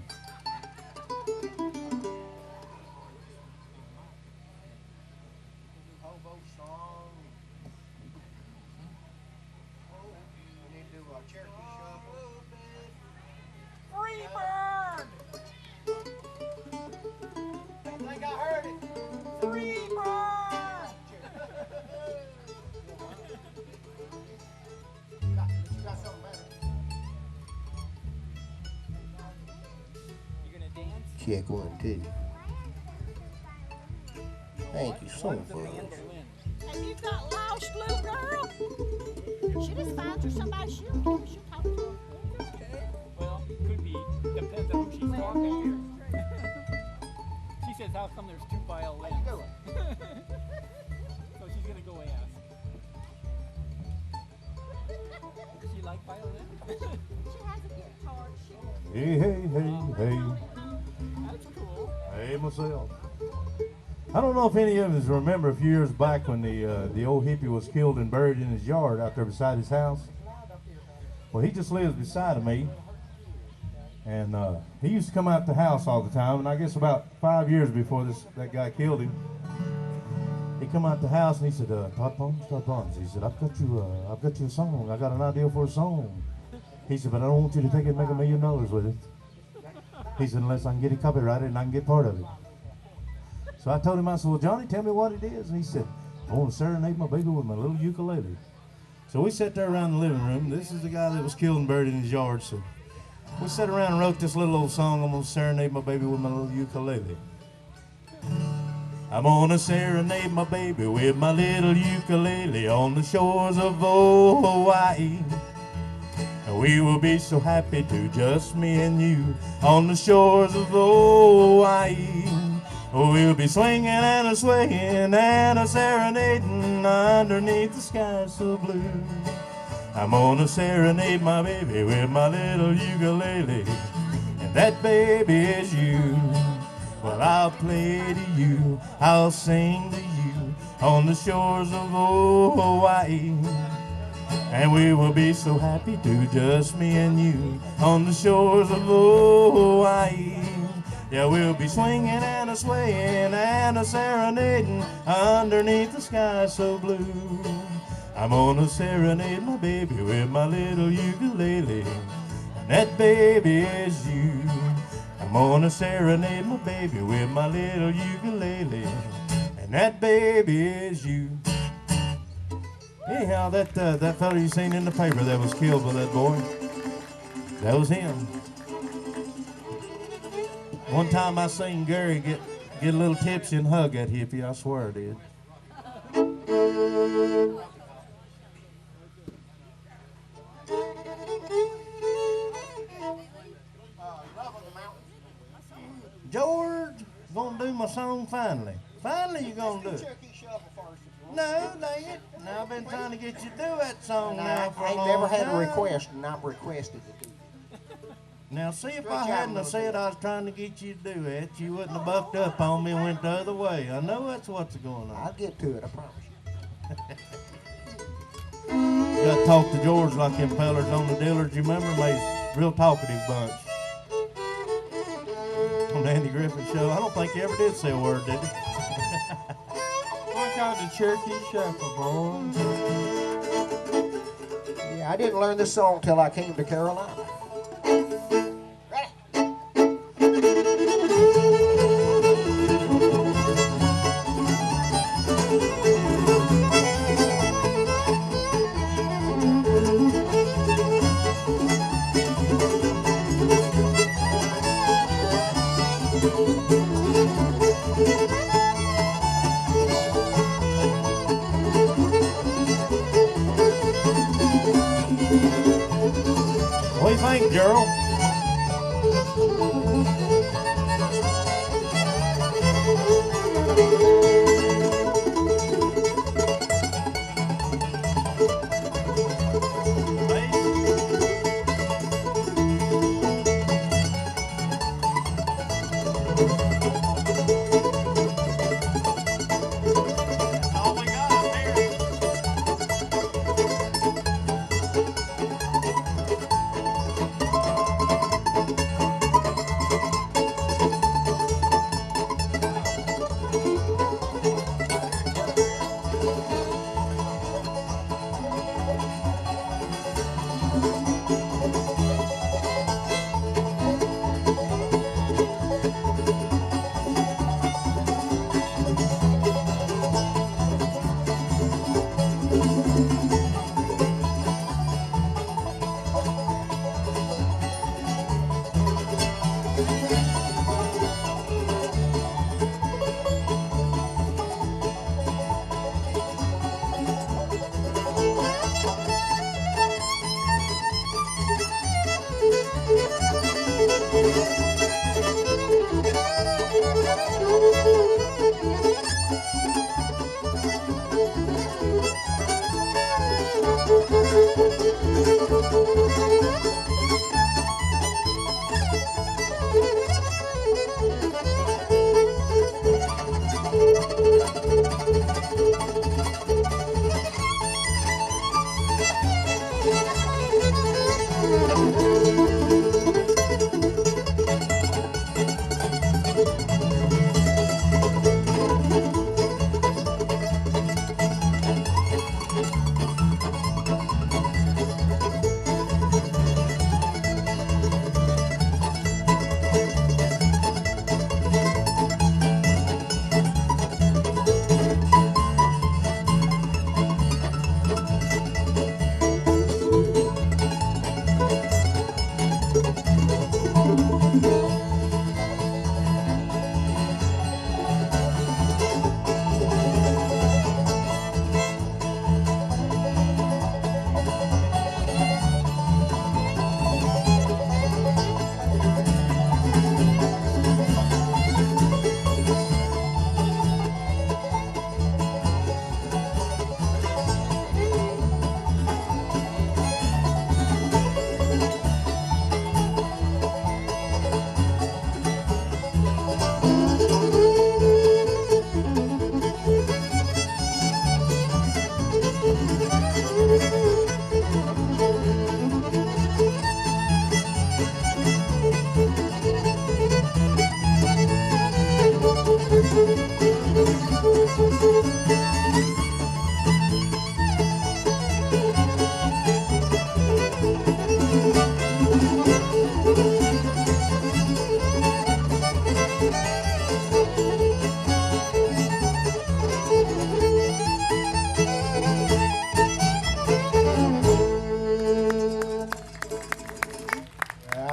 Check 1, 2. Thank you so much. Have you got lost, little girl? She just finds her somebody she'll talk to her. Well, could be. Depends on who she's talking to. She says, how come there's 2 violins? So she's going to go ask. Does she like violin? She has a guitar. She Hey, hey, hey, hey. That's cool. Hey, myself. I don't know if any of us remember a few years back when the old hippie was killed and buried in his yard out there beside his house. Well, he just lives beside of me. And he used to come out the house all the time. And I guess about 5 years before that guy killed him, he come out the house and he said, Todd Barnes, he said, I've got you a song. I got an idea for a song. He said, but I don't want you to take it and make $1 million with it. He said, unless I can get it copyrighted and I can get part of it. So I told him, I said, well, Johnny, tell me what it is. And he said, I want to serenade my baby with my little ukulele. So we sat there around the living room. This is the guy that was killed and buried in his yard. So we sat around and wrote this little old song, I'm going to serenade my baby with my little ukulele. I'm going to serenade my baby with my little ukulele on the shores of old Hawaii. And we will be so happy to just me and you on the shores of old Hawaii. We'll be swinging and a swaying and a serenading underneath the sky so blue. I'm gonna serenade my baby with my little ukulele, and that baby is you. Well, I'll play to you, I'll sing to you on the shores of old Hawaii. And we will be so happy to just me and you on the shores of old Hawaii. Yeah, we'll be swinging and a swaying and a serenading underneath the sky so blue. I'm gonna serenade my baby with my little ukulele, and that baby is you. I'm gonna serenade my baby with my little ukulele, and that baby is you. Anyhow, that fellow you seen in the paper that was killed by that boy, that was him. One time I seen Gary get a little tipsy and hug that hippie, I swear I did. George, gonna do my song finally. Finally you're gonna do it. No, they ain't. Now I've been trying to get you to do that song now for a I ain't long never had time. a request, and I've requested it. Now, see, if Good I job, hadn't little said I was trying to get you to do it, you wouldn't have bucked up on me and went the other way. I know that's what's going on. I'll get to it, I promise you. You got to talk to George like them fellers on the Dillards, you remember? Made a real talkative bunch. On the Andy Griffith Show. I don't think he ever did say a word, did he? I got the Cherokee Shuffle, boy. Yeah, I didn't learn this song till I came to Carolina. What do you think, Gerald?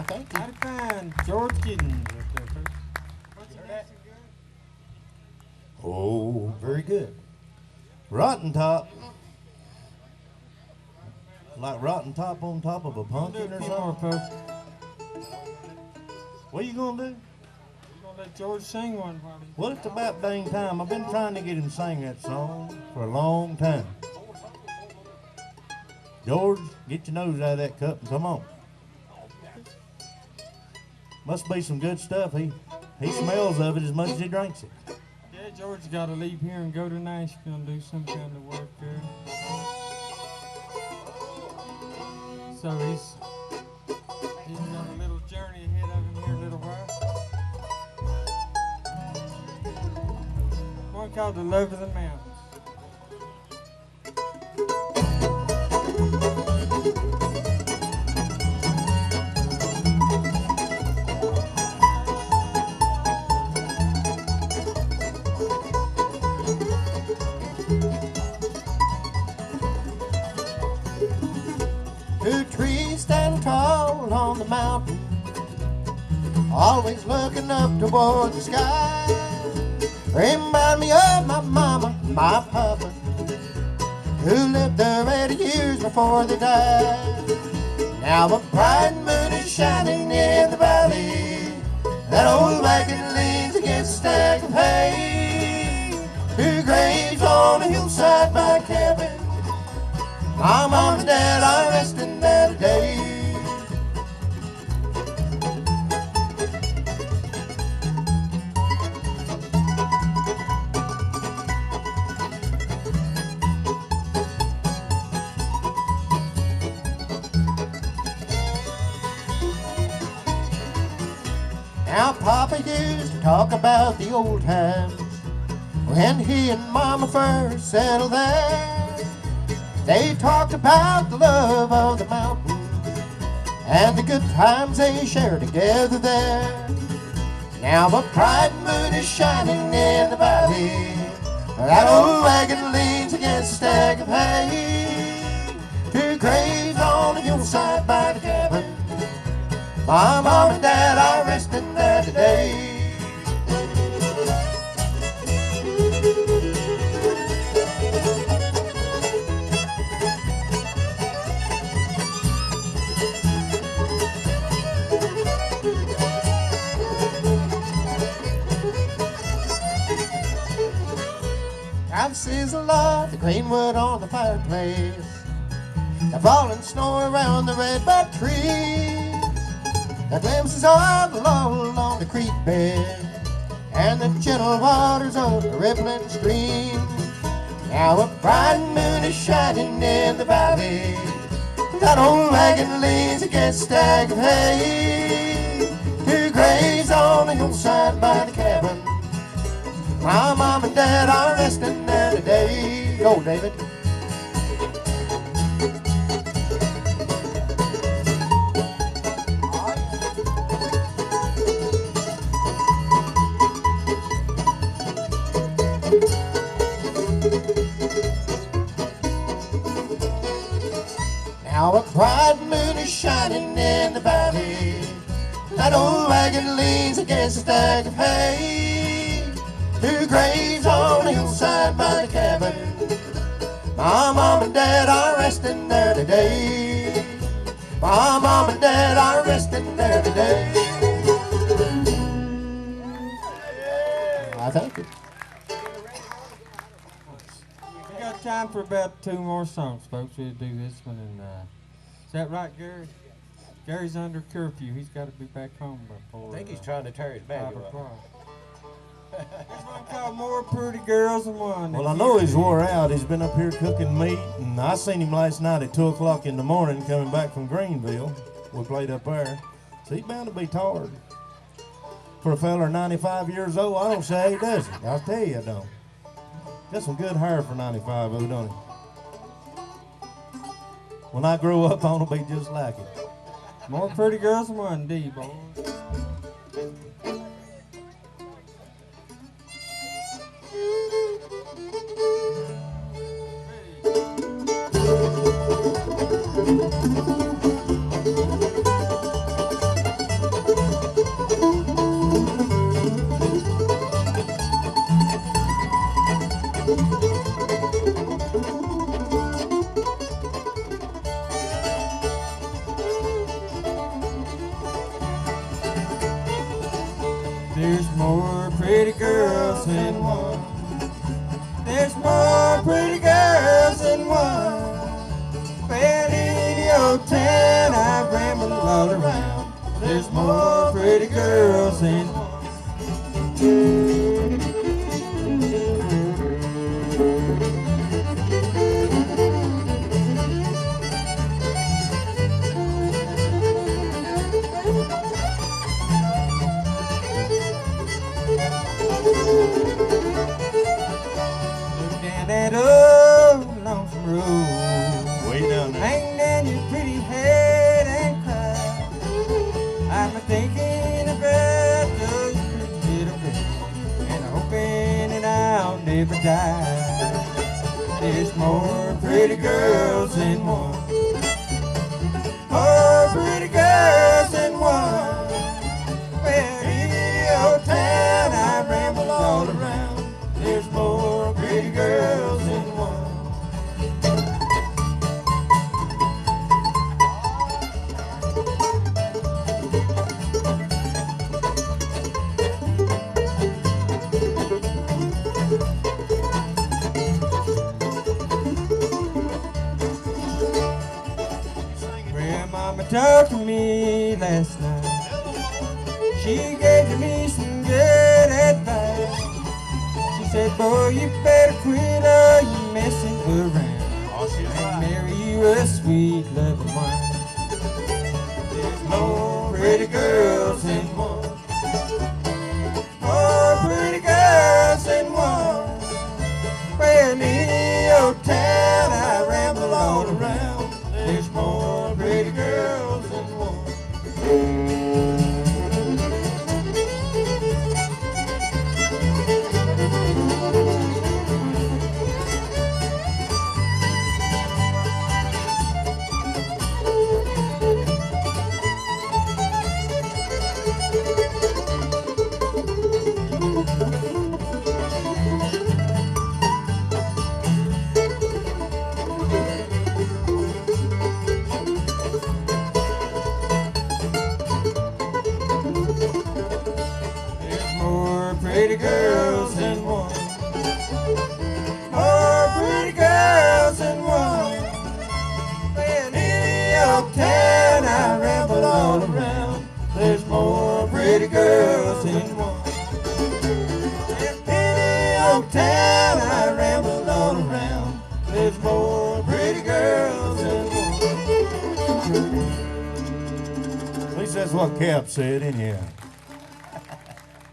Thank you. Mighty fine. George Giddens right there, folks. What's your name? Oh, Very good. Rotten Top. Like Rotten Top on top of a Do a pumpkin or few more, something? folks. What are you gonna do? We're gonna let George sing one while he. Well, it's about dang time. I've been trying to get him to sing that song for a long time. George, get your nose out of that cup and come on. Must be some good stuff. He smells of it as much as he drinks it. Yeah, George's got to leave here and go to Nashville and do some kind of work there. So he's got a little journey ahead of him here in a little while. One called The Love of the Mountains. Two trees stand tall on the mountain, always looking up toward the sky. Remind me of my mama, my papa, who lived there 80 years before they died. Now a bright moon is shining in the valley. That old wagon leans against a stack of hay. Two graves on a hillside by a cabin. My mom and dad are resting there today. Now Papa used to talk about the old times when he and Mama first settled there. They talked about the love of the mountain and the good times they shared together there. Now a bright moon is shining in the valley. That old wagon leans against a stack of hay. Two graves on the hillside by the cabin. My mom and dad are resting there today. I've sizzled off the green wood on the fireplace, the falling snow around the redbud trees, the glimpses of the lull on the creek bed, and the gentle waters of the rippling stream. Now a bright moon is shining in the valley. That old wagon leans against a stack of hay. Two graves on the hillside by the cabin. My mom and dad are resting there today. Go, David. Now a bright moon is shining in the valley. That old wagon leans against a stack of hay. Two graves on the hillside by the cabin. My mom and dad are resting there today. My mom and dad are resting there today. I thank you. We got time for about 2 more songs, folks. We'll do this one. And is that right, Gary? Gary's under curfew. He's got to be back home before. I think he's trying to tear his 5 banjo up. o'clock. There's one called More Pretty Girls Than One. Well, I know he's wore out. He's been up here cooking meat, and I seen him last night at 2 o'clock in the morning coming back from Greenville. We played up there, so he's bound to be tired. For a feller 95 years old, I don't say he does it. I'll tell you I don't. Got some good hair for 95, oh, don't he? When I grow up, I want to be just like it. More pretty girls than one, D, boy. There's more pretty girls than one. There's more pretty girls than one. Well, in the old town I've rambled all around. There's more pretty girls than one. Look down that old lonesome road. Way down there. Hang down your pretty head and cry. I'm thinking about those pretty little girls, and I'm hoping that I'll never die. There's more pretty girls than one. More pretty girls than one. Well, in the old town I ramble all around. There's more pretty girls than one. Well, Mama talked to me last night. She gave me some good advice. She said, boy, you better quit all you messing around and marry you a sweet loving wife. There's more pretty girls than one. More pretty girls than one. Well, in the old town I ramble all around. There's more pretty girls than one. There's more pretty girls than one. More pretty girls than one. Well, in the old town I ramble all around. There's more pretty girls than one. In the old town I ramble all around. There's more pretty girls than one. At least that's what Cap said, anyhow.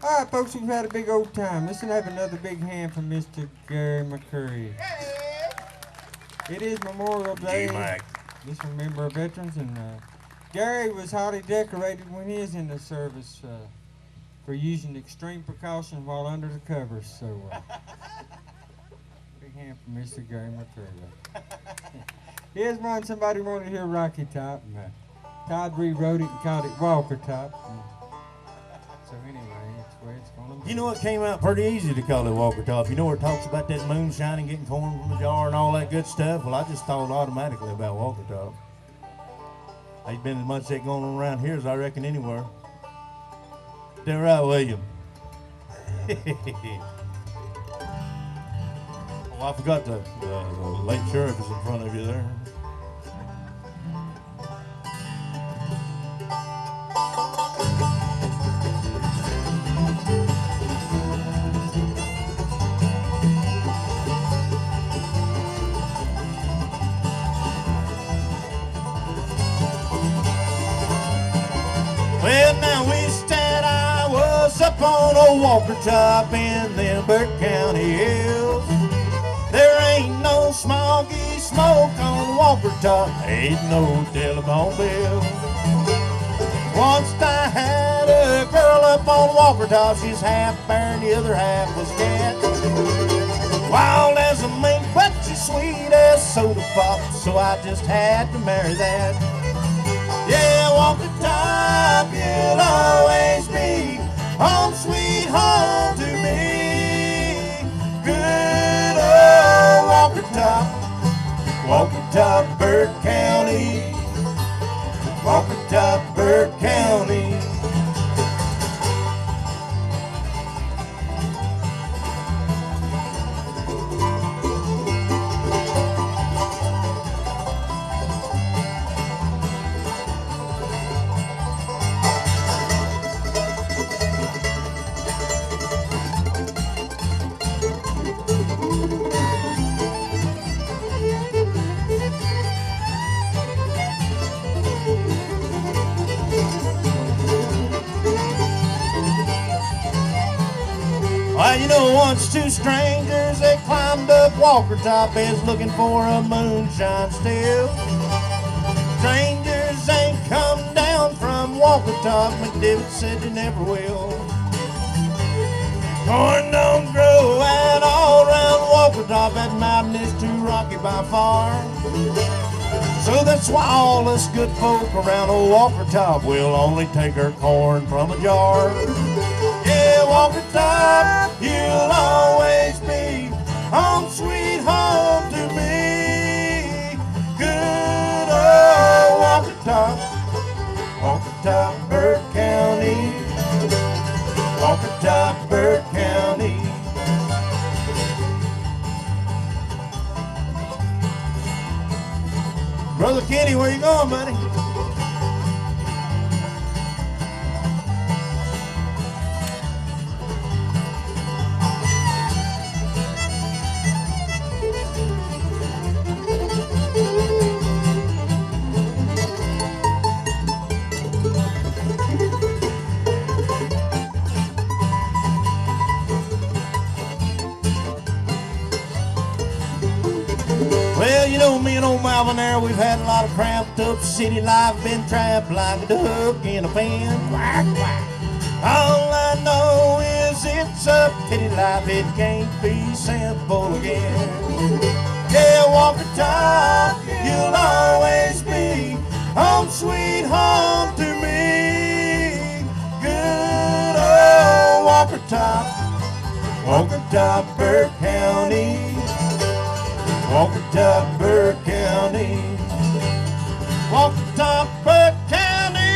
All right, folks, we've had a big old time. Let's have another big hand from Mr. Gary McCurry. It is Memorial Day. G-Mac. Let's remember our veterans. And Gary was highly decorated when he was in the service for using extreme precautions while under the covers. So, big hand from Mr. Gary McCurry. Here's one somebody wanted to hear Rocky Top. And, Todd rewrote it and called it Walker Top. So anyway, that's where it's going to be. You know, it came out pretty easy to call it Walker Top. You know where it talks about that moonshine and getting corn from the jar and all that good stuff? Well, I just thought automatically about Walker Top. Ain't been as much that going on around here as I reckon anywhere. That right, William? Oh, I forgot the late sheriff is in front of you there. Well, now we said I was a on old Walker Top in them Burke County hills. There ain't no smoggy smoke on Walker Top, ain't no telephone bill. Once I had a girl up on Walker Top, she's half bear and the other half was cat. Wild as a mink, but she's sweet as soda pop, so I just had to marry that. Yeah, Walker Top, you'll always be home sweet home to me. Good old Walker Top, Burke County. Walker Top, Burke County. Well, you know, once two strangers, they climbed up Walker Top, is looking for a moonshine still. Strangers ain't come down from Walker Top, McDivitt said they never will. Corn don't grow at all around Walker Top, that mountain is too rocky by far. So that's why all us good folk around old Walker Top will only take our corn from a jar. Yeah, Walker Top, you'll always be home sweet home to me. Good old Walker Top, Burke County. Walker Top, Burke County. Brother Kenny, where you going, buddy? Well, you know, me and old Malvin there, we've had a lot of cramped up city life, been trapped like a duck in a pen. Quack, quack. All I know is it's a pity life, it can't be simple again. Yeah, Walker Top, you'll always be home sweet home to me. Good old Walker Top, Burke County. Walker Top, Burke County. Walker Top, Burke County.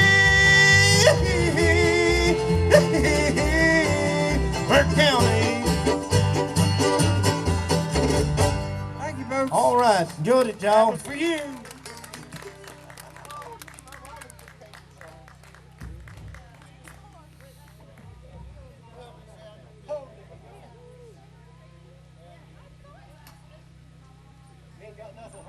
Burke County. Thank you, folks. All right, enjoyed it, y'all. For you. Ain't got nothing